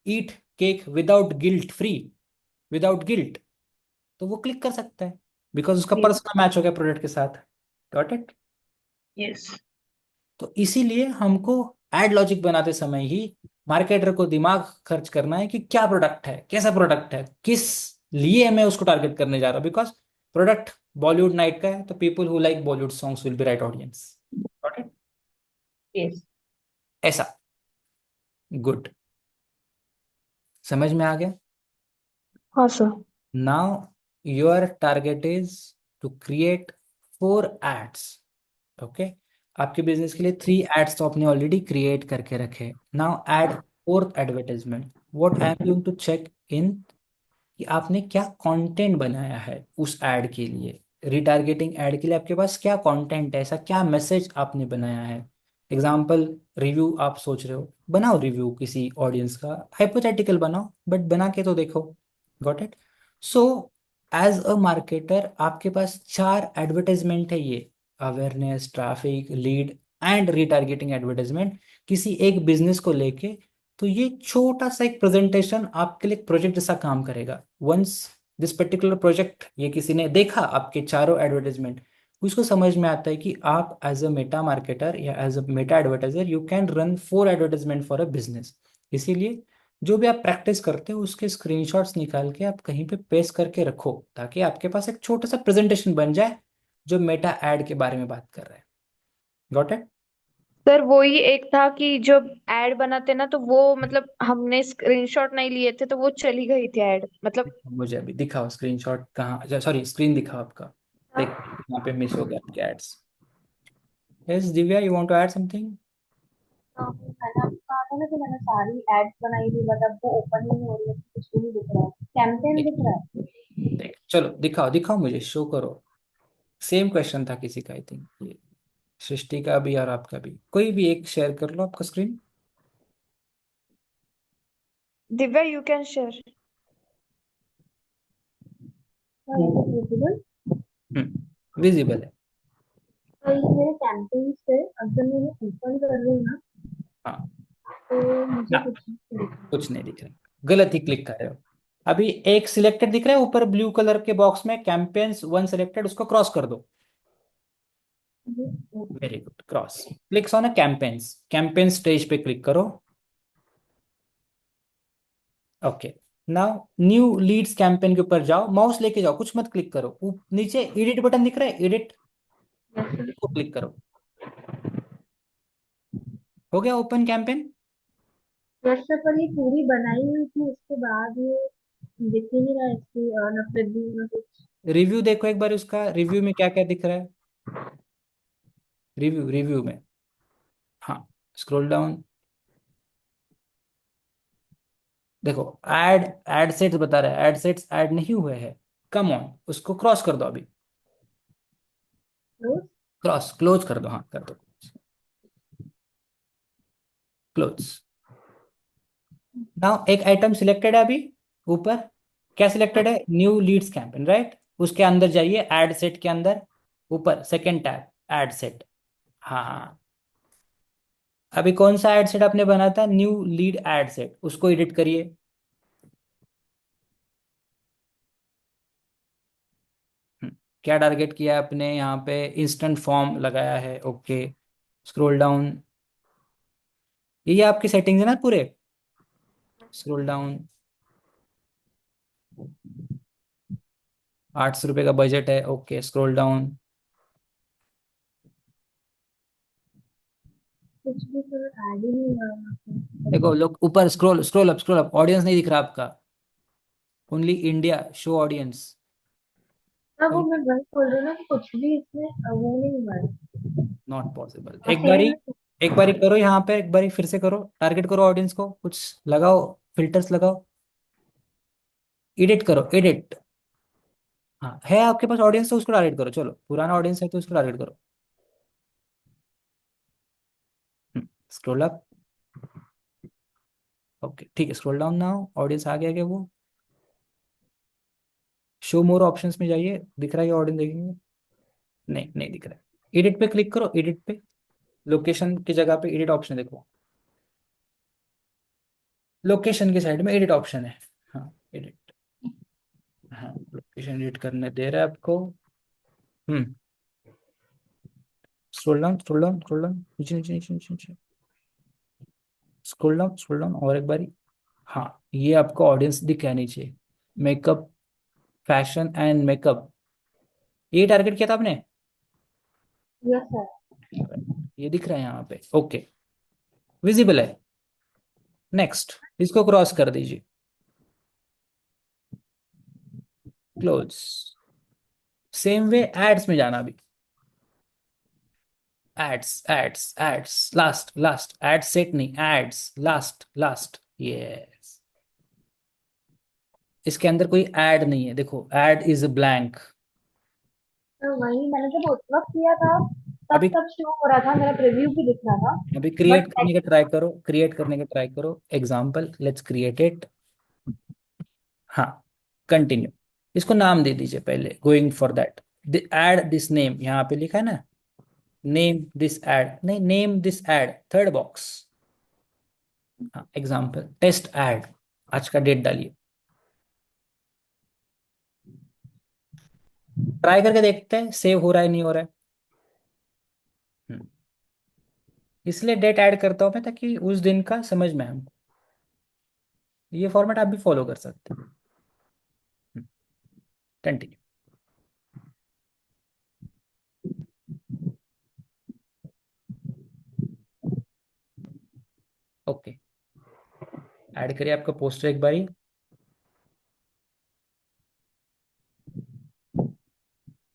eat cake without guilt free, without guilt, तो वो क्लिक कर सकता है बिकॉज उसका पर्सनल मैच हो गया प्रोडक्ट के साथ। Got it? यस। तो इसीलिए हमको एड लॉजिक बनाते समय ही मार्केटर को दिमाग खर्च करना है कि क्या प्रोडक्ट है, कैसा प्रोडक्ट है, किस लिए मैं उसको टारगेट करने जा रहा हूँ। बिकॉज प्रोडक्ट बॉलीवुड नाइट का है तो people who like Bollywood songs will be right audience. Got it? Yes. ऐसा। गुड। समझ में आ गया? हाँ sir. Now your target is to create 4 ads. Okay. आपके बिजनेस के लिए 3 एड्स तो आपने ऑलरेडी क्रिएट करके रखे। Now add 4th advertisement. What I am going to check in कि आपने क्या कंटेंट बनाया है उस एड के लिए। रिटारगेटिंग एड के लिए आपके पास क्या कंटेंट है, ऐसा क्या मैसेज आपने बनाया है। एग्जाम्पल रिव्यू आप सोच रहे हो, बनाओ रिव्यू किसी ऑडियंस का, हाइपोथेटिकल बनाओ बट बना के तो देखो। Got it? So as a marketer आपके पास 4 एडवर्टाइजमेंट है ये, awareness, traffic, lead and retargeting advertisement किसी एक बिजनेस को लेके। तो ये छोटा सा एक प्रेजेंटेशन आपके लिए प्रोजेक्ट जैसा काम करेगा। वंस दिस पर्टिकुलर प्रोजेक्ट ये किसी ने देखा आपके चारों एडवर्टाइजमेंट, उसको समझ में आता है कि आप एज अ मेटा मार्केटर या as a Meta advertiser you can run 4 advertisement for a business. इसीलिए जो भी आप प्रैक्टिस करते हो उसके स्क्रीनशॉट्स निकाल के आप कहीं पे पेस्ट करके रखो ताकि आपके पास एक छोटा सा प्रेजेंटेशन बन जाए जो मेटा एड के बारे में बात कर रहा है। Got it? सर वही एक था कि जब एड बनाते ना तो वो मतलब हमने स्क्रीनशॉट नहीं लिए थे तो वो चली गई थी एड मतलब। मुझे अभी दिखाओ स्क्रीनशॉट कहाँ, सॉरी स्क्रीन दिखाओ आपका। देख यहाँ पे मिस हो गया आपके ads. Yes Divya, you want to add something? मैंने आपको कहा था ना कि मैंने सारी एड्स बनाई थी बट अब वो ओपन ही नहीं हो रही है, कुछ भी नहीं दिख रहा है, कैंपेन देख दिख रहा है। देख चलो दिखाओ दिखाओ, मुझे शो करो। सेम क्वेश्चन था किसी का, आई थिंक ये सृष्टि का भी और आपका भी। कोई भी एक शेयर कर लो आपका screen. Divya you can share. Visible. Visible है। तो ये मेरे कैंपेन से अगर मैं ओपन कर रही हूँ ना हाँ। तो मुझे ना, कुछ नहीं दिख रहा। कुछ नहीं दिख रहा, गलत ही क्लिक कर रहे हो। अभी एक सिलेक्टेड दिख रहा है ऊपर ब्लू कलर के बॉक्स में, कैंपेन्स वन सिलेक्टेड, उसको क्रॉस कर दो। Very good, cross. Clicks on a campaigns, campaign stage पे क्लिक करो। Okay, now new leads campaign के ऊपर जाओ, माउस लेके जाओ, कुछ मत क्लिक करो। नीचे एडिट बटन दिख रहा है, एडिट को क्लिक करो। हो गया ओपन कैंपेन। वैसे पर ये पूरी बनाई हुई थी, उसके बाद ये दिख ही नहीं रहा है इसकी न प्रिव्यू न कुछ। रिव्यू देखो एक बार, उसका रिव्यू में क्या क्या दिख रहा है। रिव्यू, रिव्यू में, हाँ, स्क्रॉल डाउन, देखो ऐड, ऐड सेट्स बता रहा है, ऐड सेट्स ऐड नहीं हुए हैं। कम ऑन, उसको क्रॉस कर दो अभी, तो क्रॉस, क्लोज कर दो, हाँ कर दो, क्लोज। नाउ एक आइटम सिलेक्टेड है अभी ऊपर, क्या सिलेक्टेड है, न्यू लीड्स कैंपेन, राइट। उसके अंदर जाइए, ऐड सेट के अंदर, ऊपर सेकंड टैब, ऐड सेट। हाँ, अभी कौन सा ऐड सेट आपने बनाया था, न्यू लीड ऐड सेट, उसको एडिट करिए। क्या टारगेट किया है आपने यहाँ पे, इंस्टेंट फॉर्म लगाया है, ओके। स्क्रॉल डाउन, ये आपकी सेटिंग्स है ना पूरे। स्क्रॉल डाउन, 800 रुपये का बजट है, ओके। स्क्रॉल डाउन, कुछ भी तो ऐड ही नहीं हुआ यहाँ पे। देखो लोग ऊपर, scroll scroll up, scroll up, audience नहीं दिख रहा आपका, ओनली इंडिया, शो ऑडियंस। हाँ वो मैं वही बोल रही हूँ ना कि कुछ भी इसमें वो नहीं हुआ है। नॉट पॉसिबल, एक सेम बारी, में एक बारी करो यहाँ पे, एक बारी फिर से करो, टारगेट करो ऑडियंस को, कुछ लगाओ, फिल्टर्स लगाओ, एडिट करो, एडिट। हाँ, है आपके पास ऑडियंस तो उसको टारगेट करो, चलो पुराना ऑडियंस है तो उसको टारगेट करो। स्क्रॉल अप, ओके ठीक है। स्क्रॉल डाउन, नाउ ऑडियंस आ गया क्या वो, शो मोर ऑप्शंस में जाइए, दिख रहा है ऑडियंस, देखेंगे, नहीं नहीं दिख रहा है। एडिट पे क्लिक करो, एडिट पे, लोकेशन की जगह पे एडिट ऑप्शन देखो, लोकेशन की साइड में एडिट ऑप्शन है, हाँ एडिट, हाँ लोकेशन एडिट करने दे रहा है आपको। Hmm, scroll down, scroll down, scroll down, नीचे नीचे नीचे नीचे नीचे, स्क्रॉल डाउन, स्क्रॉल डाउन और एक बारी। हाँ, ये आपको ऑडियंस दिख है नीचे, मेकअप, फैशन एंड मेकअप, ये टारगेट किया था आपने, यस है। ये दिख रहा है यहाँ पे, ओके, विजिबल है। नेक्स्ट, इसको क्रॉस कर दीजिए, क्लोज। सेम वे एड्स में जाना अभी, ads ads ads, last last, ad set नहीं, एड्स, लास्ट लास्ट, यस। इसके अंदर कोई ऐड नहीं है, देखो ऐड इज ब्लैंक। तो वही मैंने जब उस वक्त किया था तब अभी, तब शो हो रहा था, मेरा प्रीव्यू भी दिख रहा था। अभी बट क्रिएट करने का ट्राई करो, क्रिएट करने का ट्राई करो, एग्जाम्पल, लेट्स क्रिएट इट। हाँ, कंटिन्यू, इसको नाम दे दीजिए पहले, going for that, add this name, यहाँ पे लिखा है ना, नेम दिस ऐड, नहीं, name this add, third box. हाँ, एग्जाम्पल, टेस्ट ऐड, आज का डेट डालिए, ट्राई करके देखते हैं सेव हो रहा है नहीं हो रहा है। हम्म, इसलिए डेट ऐड करता हूँ मैं, ताकि उस दिन का समझ में आए हमको। ये फॉर्मेट आप भी फॉलो कर सकते हैं। कंटिन्यू, ओके, ऐड करिए आपका पोस्टर एक बारी,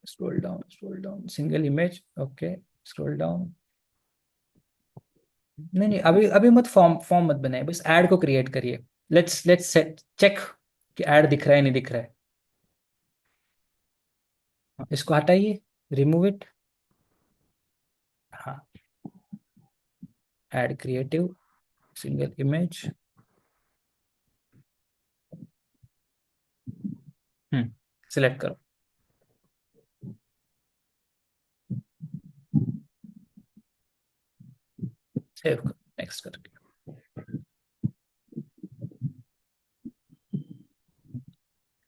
scroll down, single image, okay. Scroll down, नहीं नहीं, अभी अभी मत, फॉर्म फॉर्म मत बनाइए, बस ऐड को क्रिएट करिए। लेट्स लेट्स सेट चेक कि ऐड दिख रहा है नहीं दिख रहा है। हाँ, इसको हटाइए, रिमूव इट, हाँ, add creative, single image, select करो, सेव करो, नेक्स्ट करके,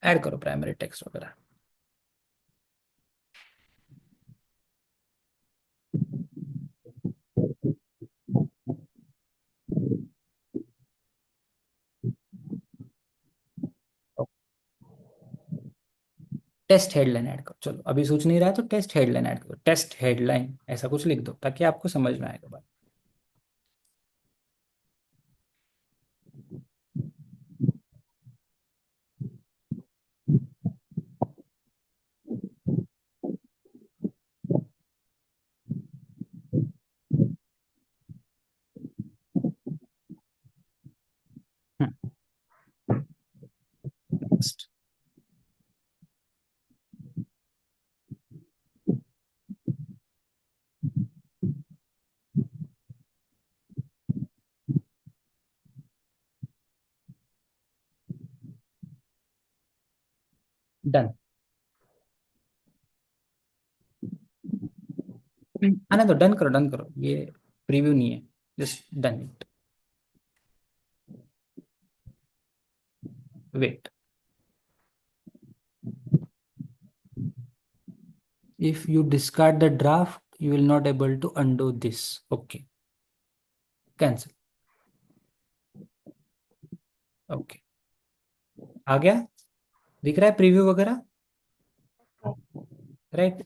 ऐड करो प्राइमरी टेक्स्ट वगैरह। टेस्ट हेडलाइन ऐड करो, चलो अभी सोच नहीं रहा है तो टेस्ट हेडलाइन ऐड करो, टेस्ट हेडलाइन ऐसा कुछ लिख दो ताकि आपको समझ में आएगा बात। नेक्स्ट। डन। आने दो, डन करो डन करो, ये प्रीव्यू नहीं है, just done it. Wait, if you discard the draft you will not able to undo this, okay, cancel, okay, आ गया, दिख रहा है प्रीव्यू वगैरह, राइट।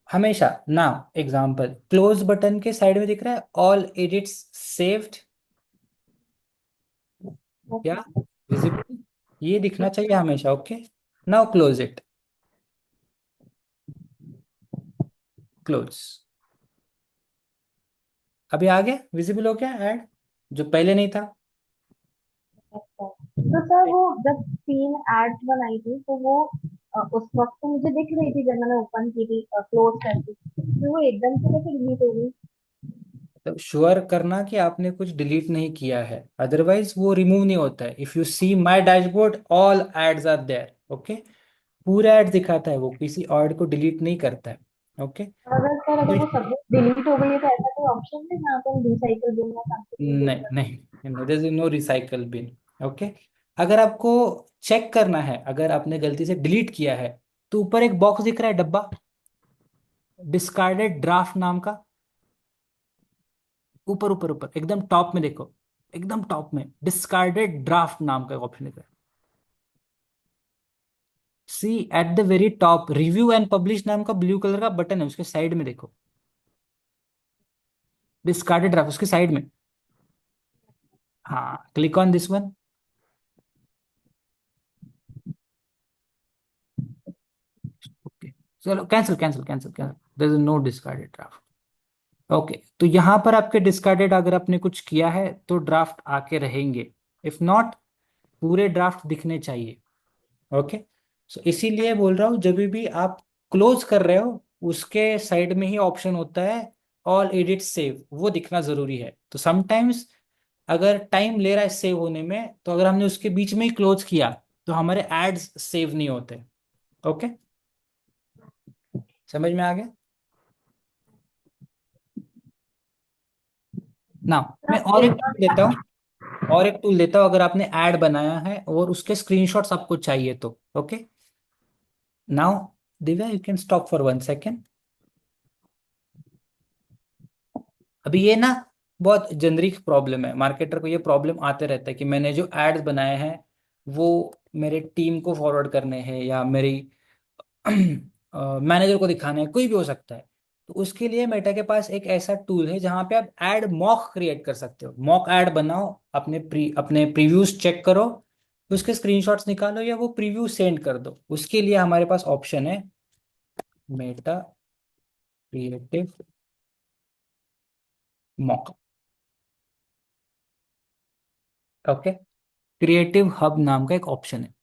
हमेशा ना एग्जांपल क्लोज बटन के साइड में दिख रहा है ऑल एडिट्स सेव्ड या विजिबल, ये दिखना चाहिए हमेशा, okay. Now close it, close, अभी आ गया, विजिबल हो गया ऐड, जो पहले नहीं था। तो सर वो जब 3 एड्स बनाई थी तो वो उस वक्त तो मुझे दिख रही थी जब मैंने ओपन की थी, क्लोज कर दी, फिर वो एकदम से कैसे डिलीट हो गई? तो श्योर करना कि आपने कुछ डिलीट नहीं किया है, अदरवाइज वो रिमूव नहीं होता है। If you see my dashboard all ads are there, okay, पूरा एड दिखाता है, वो किसी एड को डिलीट नहीं करता है, ओके। अगर वो सब डिलीट हो गई है तो ऐसा कोई ऑप्शन है जहाँ पे हम रिसाइकल बिन या समथिंग डिलीट नहीं कर नहीं, there is no recycle bin, okay. अगर आपको चेक करना है, अगर आपने गलती से डिलीट किया है तो ऊपर एक बॉक्स दिख रहा है, डब्बा, डिस्कार्डेड ड्राफ्ट नाम का, ऊपर ऊपर ऊपर एकदम टॉप में देखो, एकदम टॉप में डिस्कार्डेड ड्राफ्ट नाम का ऑप्शन दिख रहा है। See at the very top review and publish नाम का ब्लू कलर का बटन है, उसके साइड में देखो, डिस्कार्डेड ड्राफ्ट उसके साइड में, हाँ, click on this one, okay, चलो cancel cancel cancel cancel, there is no discarded draft, okay. तो यहां पर आपके डिस्कार्डेड अगर आपने कुछ किया है तो ड्राफ्ट आके रहेंगे, इफ नॉट पूरे ड्राफ्ट दिखने चाहिए, ओके। सो इसीलिए बोल रहा हूँ जब भी आप क्लोज कर रहे हो उसके साइड में ही ऑप्शन होता है ऑल एडिट सेव, वो दिखना जरूरी है। तो समटाइम्स अगर टाइम ले रहा है सेव होने में तो अगर हमने उसके बीच में ही क्लोज किया तो हमारे एड्स सेव नहीं होते, ओके, समझ में आ गया ना। मैं और एक टूल देता हूँ, और एक टूल देता हूँ, अगर आपने ऐड बनाया है और उसके स्क्रीनशॉट्स आपको चाहिए तो, okay. Now Divya you can stop for 1 second. अभी ये ना बहुत जेनरिक प्रॉब्लम है, मार्केटर को ये प्रॉब्लम आते रहता है कि मैंने जो एड्स बनाए हैं वो मेरे टीम को फॉरवर्ड करने हैं या मेरी मैनेजर को दिखाने हैं, कोई भी हो सकता है। तो उसके लिए मेटा के पास एक ऐसा टूल है जहां पे आप एड मॉक क्रिएट कर सकते हो, मॉक एड बनाओ, अपने प्रीव्यूज चेक करो, उसके स्क्रीनशॉट्स निकालो या वो प्रीव्यू सेंड कर दो। उसके लिए हमारे पास ऑप्शन है Meta creative mock, okay, creative hub नाम का एक ऑप्शन है,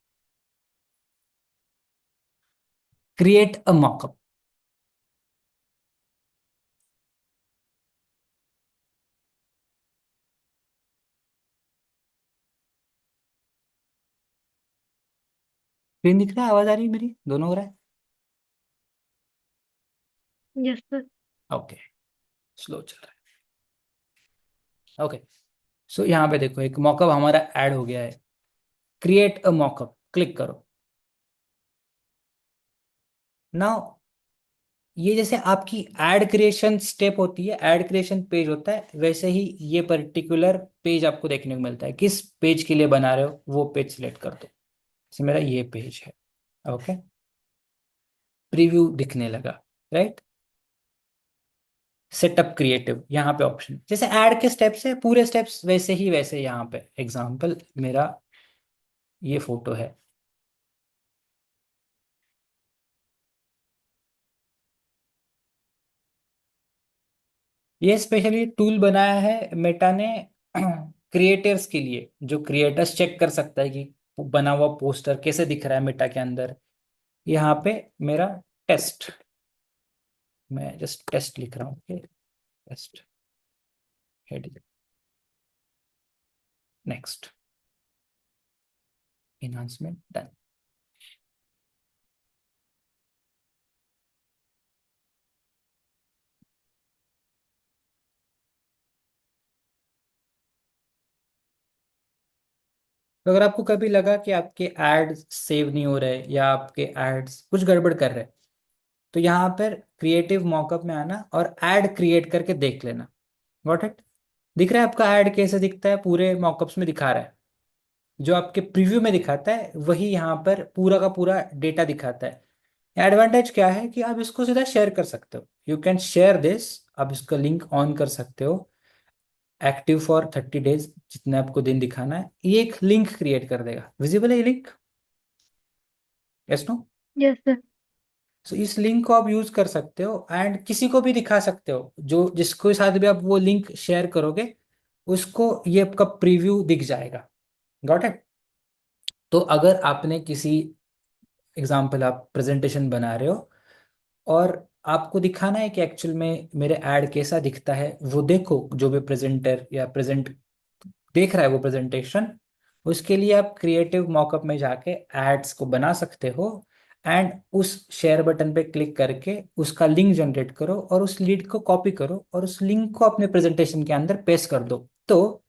क्रिएट अ मॉकअप। स्क्रीन दिख रहा है, आवाज आ रही है मेरी, दोनों हो रहा है, यस सर। ओके, स्लो चल रहा है, ओके। सो यहाँ पे देखो एक मॉकअप हमारा ऐड हो गया है, क्रिएट अ मॉकअप क्लिक करो, नाउ ये जैसे आपकी एड क्रिएशन स्टेप होती है, एड क्रिएशन पेज होता है, वैसे ही ये पर्टिकुलर पेज आपको देखने को मिलता है। किस पेज के लिए बना रहे हो वो पेज सिलेक्ट कर दो। जैसे मेरा ये पेज है, ओके, प्रीव्यू दिखने लगा, राइट। सेटअप क्रिएटिव यहाँ पे ऑप्शन, जैसे ऐड के स्टेप्स है पूरे स्टेप्स वैसे ही वैसे यहाँ पे एग्जांपल मेरा ये फोटो है। ये स्पेशली टूल बनाया है मेटा ने क्रिएटर्स के लिए, जो क्रिएटर्स चेक कर सकता है कि बना हुआ पोस्टर कैसे दिख रहा है मेटा के अंदर। यहाँ पे मेरा टेस्ट, मैं जस्ट टेस्ट लिख रहा हूँ, okay, test heading, next, enhancement done. तो अगर आपको कभी लगा कि आपके एड्स सेव नहीं हो रहे या आपके एड्स कुछ गड़बड़ कर रहे, तो यहाँ पर क्रिएटिव मॉकअप में आना और एड क्रिएट करके देख लेना। Got it? दिख रहा है आपका एड कैसे दिखता है, पूरे मॉकअप्स में दिखा रहा है। जो आपके प्रीव्यू में दिखाता है वही यहाँ पर पूरा का पूरा डेटा दिखाता है। एडवांटेज क्या है कि आप इसको सीधा शेयर कर सकते हो, यू कैन शेयर दिस। आप इसका लिंक ऑन कर सकते हो, एक्टिव फॉर 30 डेज, जितने आपको दिन दिखाना है। ये एक लिंक क्रिएट कर देगा, विजिबल है ये link, yes no? Yes sir. So इस लिंक को आप यूज कर सकते हो एंड किसी को भी दिखा सकते हो, जो जिसको साथ भी आप वो लिंक शेयर करोगे उसको ये आपका प्रीव्यू दिख जाएगा। Got it? तो अगर आपने किसी एग्जाम्पल, आप प्रेजेंटेशन बना रहे हो और आपको दिखाना है कि एक्चुअल में मेरे ऐड कैसा दिखता है, वो देखो जो भी प्रेजेंटर या प्रेजेंट देख रहा है वो प्रेजेंटेशन, उसके लिए आप क्रिएटिव मॉकअप में जाके एड्स को बना सकते हो एंड उस शेयर बटन पे क्लिक करके उसका लिंक जनरेट करो और उस लीड को कॉपी करो और उस लिंक को अपने प्रेजेंटेशन के अंदर पेस्ट कर दो। तो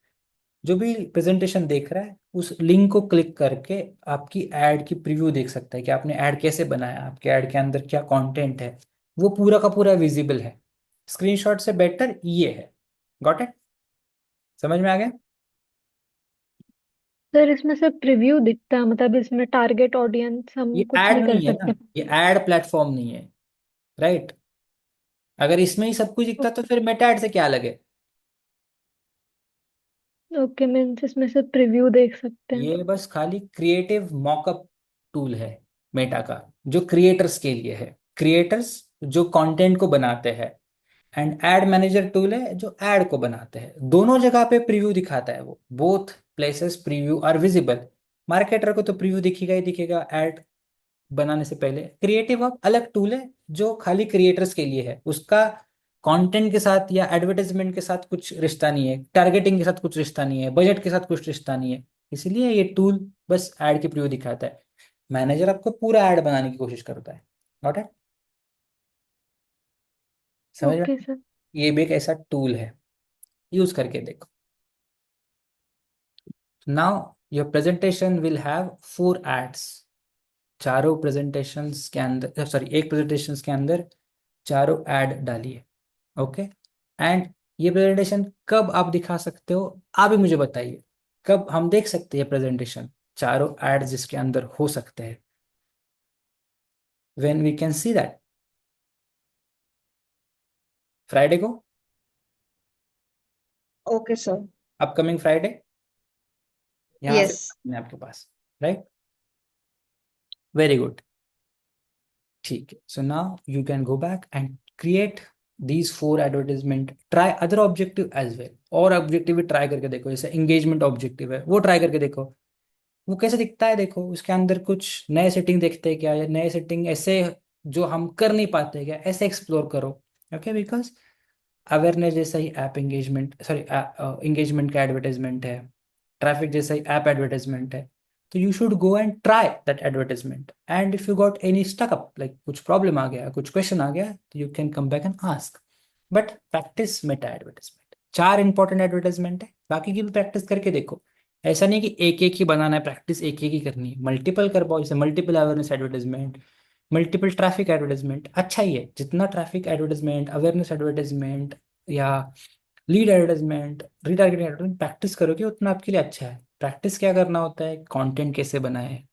जो भी प्रेजेंटेशन देख रहा है उस लिंक को क्लिक करके आपकी एड की प्रीव्यू देख सकता है कि आपने ऐड कैसे बनाया, आपके ऐड के अंदर क्या कंटेंट है, वो पूरा का पूरा विजिबल है। स्क्रीनशॉट से बेटर ये है। Got it? समझ में आ गया? सर इसमें सिर्फ प्रीव्यू दिखता है, मतलब इसमें टारगेट ऑडियंस हम ये कुछ ऐड नहीं कर नहीं है ना, सकते? ये ऐड प्लेटफॉर्म नहीं है, राइट? अगर इसमें ही सब कुछ दिखता तो फिर मेटा ऐड से क्या लगे। ओके, मीन्स इसमें सिर्फ प्रीव्यू देख सकते हैं। ये बस खाली क्रिएटिव मॉकअप टूल है मेटा का, जो क्रिएटर्स के लिए है, क्रिएटर्स जो कंटेंट को बनाते हैं। एंड एड मैनेजर टूल है जो एड को बनाते हैं। दोनों जगह पे प्रीव्यू दिखाता है वो, both places preview are visible. Marketer को तो प्रीव्यू दिखेगा ही दिखेगा एड बनाने से पहले। क्रिएटिव हब अलग टूल है जो खाली क्रिएटर्स के लिए है, उसका कंटेंट के साथ या एडवर्टाइजमेंट के साथ कुछ रिश्ता नहीं है, टारगेटिंग के साथ कुछ रिश्ता नहीं है, बजट के साथ कुछ रिश्ता नहीं है। इसलिए ये टूल बस ऐड की प्रीव्यू दिखाता है। मैनेजर आपको पूरा ऐड बनाने की कोशिश करता है। नॉट है? समझ में? Okay sir. ये भी एक ऐसा टूल है, यूज करके देखो। Now your presentation will have 4 ads. चारों प्रेजेंटेशंस के अंदर, सॉरी, एक प्रेजेंटेशन के अंदर चारों ऐड डालिए, ओके। एंड ये प्रेजेंटेशन कब आप दिखा सकते हो, आप ही मुझे बताइए, कब हम देख सकते हैं प्रेजेंटेशन, चारों ऐड जिसके अंदर हो सकते हैं, when we can see that? Friday को, ओके सर। अपकमिंग फ्राइडे, यहाँ से यस। मैं आपके पास, राइट? वेरी गुड, ठीक है। So now you can go back and create these 4 advertisement, try other objective as well। और ऑब्जेक्टिव भी ट्राई करके देखो, जैसे एंगेजमेंट ऑब्जेक्टिव है वो ट्राई करके देखो, वो कैसे दिखता है। देखो उसके अंदर कुछ नए सेटिंग देखते हैं क्या, या नए सेटिंग ऐसे जो हम कर नहीं पाते क्या, ऐसे एक्सप्लोर करो। ओके, बिकॉज अवेयरनेस जैसा ही ऐप एंगेजमेंट, सॉरी, एंगेजमेंट का एडवर्टाइजमेंट है, ट्रैफिक जैसा ही ऐप एडवर्टाइजमेंट है। तो you should go and try that advertisement and if you got any stuck up, like कुछ प्रॉब्लम आ गया, कुछ क्वेश्चन आ गया, तो you can come back and ask. But practice Meta advertisement. 4 important advertisement है, बाकी की भी प्रैक्टिस करके देखो। ऐसा नहीं कि एक एक ही बनाना है, प्रैक्टिस एक एक ही करनी है, मल्टीपल कर पाओ, जैसे multiple awareness advertisement, multiple traffic advertisement अच्छा ही है, जितना ट्रैफिक एडवर्टाइजमेंट, अवेयरनेस एडवर्टाइजमेंट या lead advertisement, retargeting advertisement practice करोगे उतना आपके लिए अच्छा है। प्रैक्टिस क्या करना होता है, कंटेंट कैसे बनाए,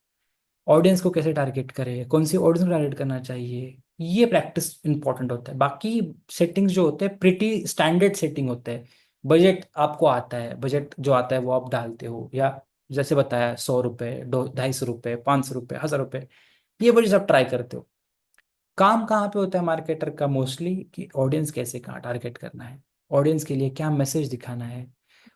ऑडियंस को कैसे टारगेट करे, कौन सी ऑडियंस को टारगेट करना चाहिए, ये प्रैक्टिस इंपॉर्टेंट होता है। बाकी सेटिंग्स जो होते हैं प्रिटी स्टैंडर्ड सेटिंग होते हैं। बजट आपको आता है, बजट जो आता है वो आप डालते हो, या जैसे बताया 100 रुपये, 250 रुपये, 500 रुपये, 1000 रुपये, ये बजट आप ट्राई करते हो। काम कहाँ पे होता है मार्केटर का मोस्टली, कि ऑडियंस कैसे कहाँ टारगेट करना है, ऑडियंस के लिए क्या मैसेज दिखाना है,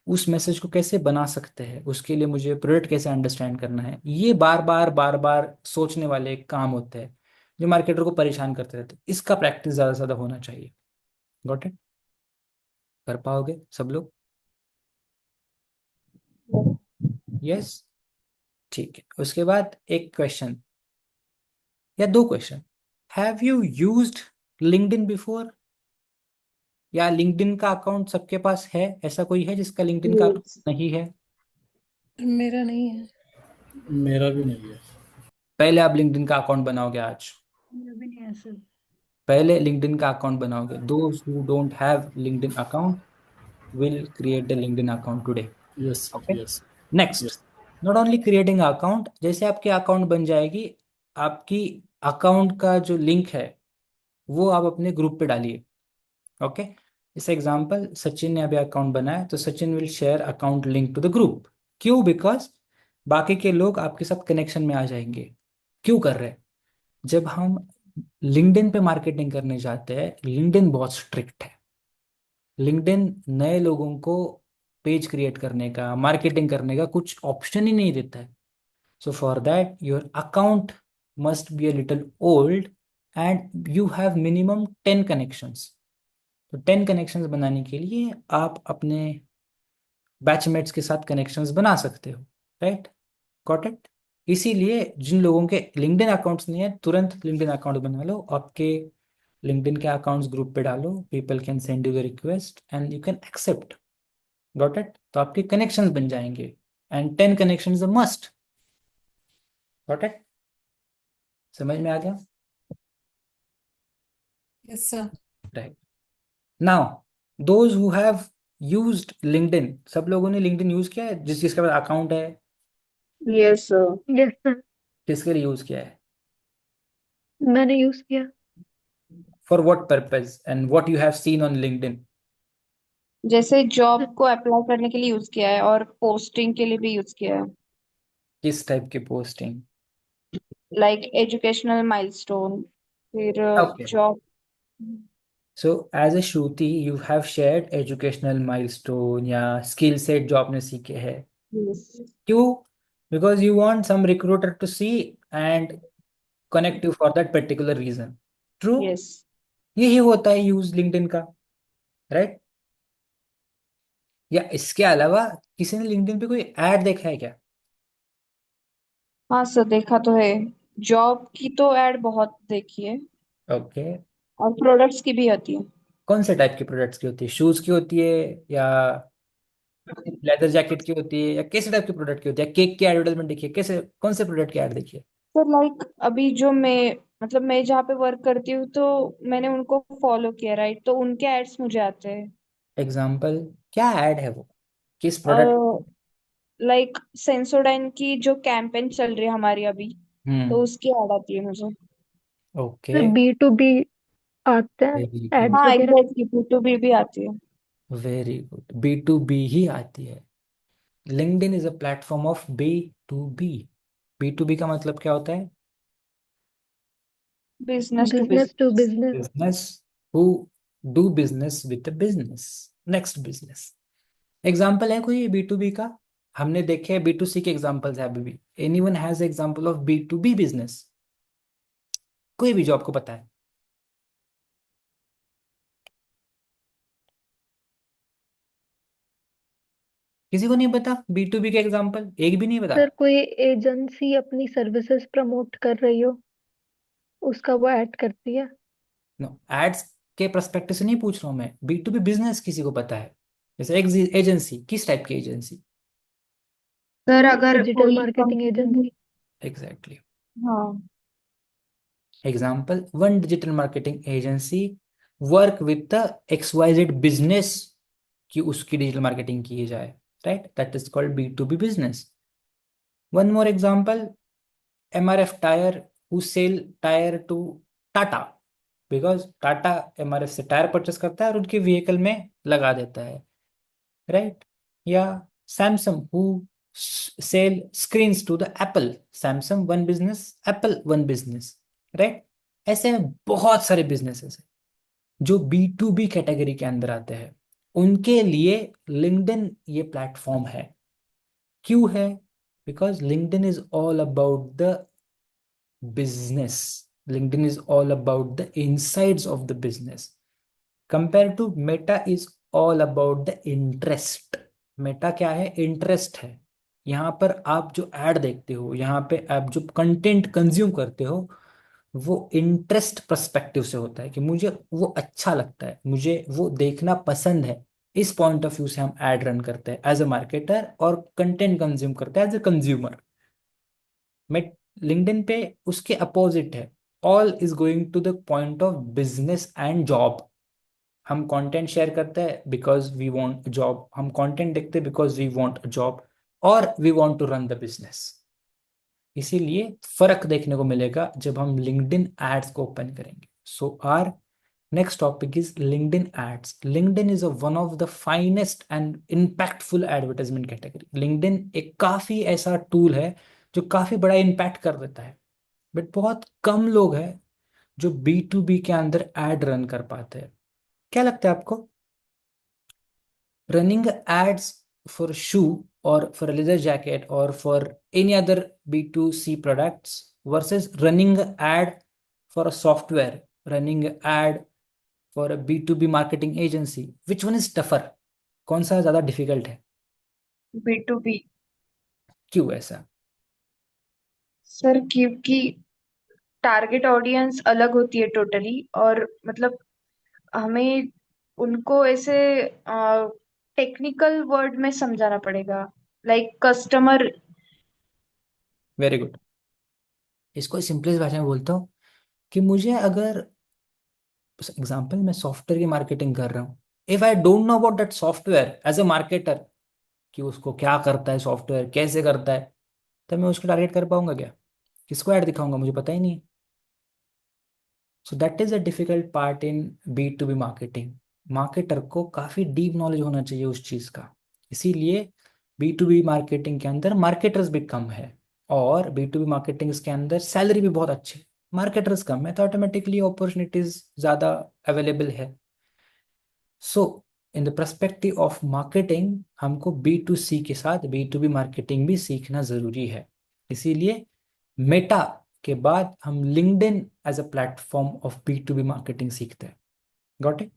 उस मैसेज को कैसे बना सकते हैं, उसके लिए मुझे प्रोडक्ट कैसे अंडरस्टैंड करना है। ये बार बार सोचने वाले काम होते हैं जो मार्केटर को परेशान करते रहते हैं। इसका प्रैक्टिस ज़्यादा से ज़्यादा होना चाहिए। Got it? कर पाओगे सब लोग? यस, ठीक है। उसके बाद एक क्वेश्चन या दो question, have you used LinkedIn before? या लिंक्डइन का अकाउंट सबके पास है? ऐसा कोई है जिसका लिंक्डइन का अकाउंट Yes. नहीं है? मेरा नहीं है। मेरा भी नहीं है। पहले आप लिंक्डइन का अकाउंट बनाओगे आज, मेरा भी नहीं है सर। पहले लिंक्डइन का अकाउंट बनाओगे। Those who don't have LinkedIn account will create a LinkedIn account today. Yes okay, yes next, yes. Not only creating account, जैसे आपके अकाउंट बन जाएगी, आपकी अकाउंट का जो लिंक है वो आप अपने ग्रुप पे डालिए। ओके, इस एग्जांपल सचिन ने अभी अकाउंट बनाया, तो Sachin will share account link to the group. क्यों? बिकॉज बाकी के लोग आपके साथ कनेक्शन में आ जाएंगे। क्यों कर रहे हैं? जब हम लिंक्डइन पे मार्केटिंग करने जाते हैं, लिंक्डइन बहुत स्ट्रिक्ट है। लिंक्डइन नए लोगों को पेज क्रिएट करने का, मार्केटिंग करने का कुछ ऑप्शन ही नहीं देता है। So for that your account must be a little old and you have minimum 10 connections. तो 10 कनेक्शंस बनाने के लिए आप अपने बैचमेट्स के साथ कनेक्शंस बना सकते हो, राइट? Got it? इसीलिए जिन लोगों के लिंक्डइन अकाउंट्स नहीं है, तुरंत लिंक्डइन अकाउंट बना लो, आपके लिंक्डइन के अकाउंट्स ग्रुप पे डालो, people can send you the request and you can accept. Got it? तो आपके कनेक्शंस बन जाएंगे, and 10 connections a must. Got it? समझ में आ गया? Yes sir. Right, now those who have used LinkedIn, सब लोगों ने लिंक्डइन यूज किया है जिस जिसके पास अकाउंट है? Yes, sir. यस सर, किसके लिए यूज किया है? मैंने यूज किया। For what purpose and what you have seen on LinkedIn? जैसे जॉब को अप्लाई करने के लिए यूज किया है और पोस्टिंग के लिए भी यूज किया है। किस टाइप की पोस्टिंग? लाइक एजुकेशनल माइलस्टोन, फिर okay, job. So as a Shruti you have shared educational milestone या स्किल सेट जो आपने सीखे हैं। यस। क्यों? Because you want some recruiter to see and connect you for that particular reason. True? Yes. यही होता है यूज लिंक्डइन का, राइट? या इसके अलावा किसी ने लिंक्डइन पे कोई ऐड देखा है क्या? हाँ सर, देखा तो है। जॉब की तो ऐड बहुत देखी है, ओके, और प्रोडक्ट्स की भी होती है। कौन से टाइप के प्रोडक्ट्स की होती है? शूज की होती है, या लेदर जैकेट की होती है, या कैसे टाइप के प्रोडक्ट की होती है? केक की एडवर्टाइजमेंट देखिए, कैसे कौन से प्रोडक्ट की ऐड देखिए? सर लाइक अभी जो मैं जहाँ पे वर्क करती हूँ, तो मैंने उनको फॉलो किया, राइट, तो उनके एड्स मुझे आते हैं। एग्जाम्पल, क्या ऐड है वो, किस प्रोडक्ट? लाइक सेंसोडाइन की जो कैंपेन चल रही है हमारी अभी, तो हम्म, उसकी ऐड आती है मुझे। ओके, सर B2B आते हैं वेरी गुड, एड्स हाँ वगैरह। एग्जैक्टली, B2B भी आती है। Very good, B to B ही आती है। LinkedIn is a platform of B to B. B to B का मतलब क्या होता है? Business to business to business. Business. Business who do business with the business, next business. Example है कोई बी टू बी का? हमने देखे बी टू सी के एग्जाम्पल्स है अभी भी। Anyone has example of B to B business? कोई भी जो आपको पता है? किसी को नहीं पता बी टू बी का एग्जाम्पल? एक भी नहीं पता? सर कोई एजेंसी अपनी सर्विसेज प्रमोट कर रही हो, उसका वो ऐड करती है। नो, एड्स के पर्सपेक्टिव से नहीं पूछ रहा हूँ मैं, बी टू बी बिजनेस किसी को पता है? जैसे एजेंसी, किस टाइप की एजेंसी? सर अगर डिजिटल कोई मार्केटिंग कंपनी, एजेंसी। एग्जैक्टली। हाँ, example, one digital marketing agency work with the XYZ business कि उसकी डिजिटल मार्केटिंग की जाए, right, that is called B2B business. One more example, MRF tyre who sell tyre to Tata, because Tata MRF से tyre purchase करता है और उनके vehicle में लगा देता है, राइट. या Samsung who sell screens to the Apple, Samsung one business, Apple one business, right. ऐसे में बहुत सारे बिजनेसेस हैं जो B2B कैटेगरी के अंदर आते हैं. उनके लिए लिंक्डइन ये प्लेटफॉर्म है. क्यों है? Because LinkedIn is all about the business. LinkedIn is all about the insides of the business. Compared to Meta is all about the interest. Meta क्या है? इंटरेस्ट है. यहाँ पर आप जो एड देखते हो, यहाँ पे आप जो कंटेंट कंज्यूम करते हो, वो इंटरेस्ट पर्सपेक्टिव से होता है कि मुझे वो अच्छा लगता है, मुझे वो देखना पसंद है. इस पॉइंट ऑफ व्यू से हम एड रन करते हैं एज अ मार्केटर और कंटेंट कंज्यूम करते हैं एज अ कंज्यूमर. मैं लिंक्डइन पे उसके अपोजिट है. All is going to the point of business and job. हम कंटेंट शेयर करते हैं बिकॉज वी वांट जॉब, हम कंटेंट देखते हैं बिकॉज वी वांट जॉब, और we want to run the business. इसीलिए फर्क देखने को मिलेगा जब हम लिंक्डइन एड्स को ओपन करेंगे. So our next topic is LinkedIn ads. LinkedIn is one of the finest and impactful advertisement category. LinkedIn एक काफी ऐसा टूल है जो काफी बड़ा इम्पैक्ट कर देता है, बट बहुत कम लोग हैं जो B2B के अंदर एड रन कर पाते हैं. क्या लगता है आपको? रनिंग एड्स फॉर शू और फॉर लेदर जैकेट और for any other B2C products versus running ad for a software, running ad for a B2B marketing agency, which one is tougher? कौन सा ज्यादा डिफिकल्ट है? B2B. क्यों ऐसा? सर क्योंकि target audience अलग होती है टोटली, और मतलब हमें उनको ऐसे टेक्निकल वर्ड में समझाना पड़ेगा, लाइक कस्टमर. Very good. इसको सिंपलेस्ट भाषा में बोलता हूँ कि मुझे अगर एग्जाम्पल मैं सॉफ्टवेयर की मार्केटिंग कर रहा हूँ, if I don't know about that software as a marketer कि उसको क्या करता है, सॉफ्टवेयर कैसे करता है, तब मैं उसको टारगेट कर पाऊंगा क्या? किसको ऐड दिखाऊंगा? मुझे पता ही नहीं. सो that is a difficult part in B2B marketing. Marketer को काफी डीप नॉलेज होना चाहिए उस चीज का. इसीलिए B2B मार्केटिंग के अंदर मार्केटर्स भी कम है, और B2B मार्केटिंग के अंदर सैलरी भी बहुत अच्छी है. मार्केटर्स कम है तो ऑटोमेटिकली अपॉर्चुनिटीज ज्यादा अवेलेबल है. So in the perspective of marketing हमको B2C के साथ B2B मार्केटिंग भी सीखना जरूरी है. इसीलिए मेटा के बाद हम LinkedIn as a platform of B2B marketing सीखते हैं. Got it?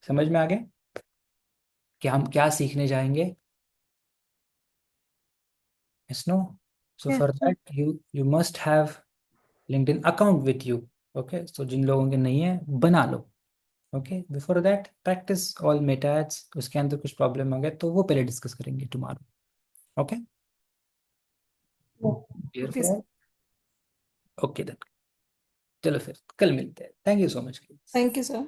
समझ में आ गया कि हम क्या सीखने जाएंगे? Yes, no? So yes for sir. That you must have LinkedIn account with you. Okay, so जिन लोगों के नहीं है बना लो. Okay, before that practice all Meta ads. उसके अंदर कुछ प्रॉब्लम हो गया तो वो पहले डिस्कस करेंगे tomorrow. Okay, clear okay for sir. All? Okay then, चलो फिर कल मिलते हैं. Thank you so much. Thank you sir.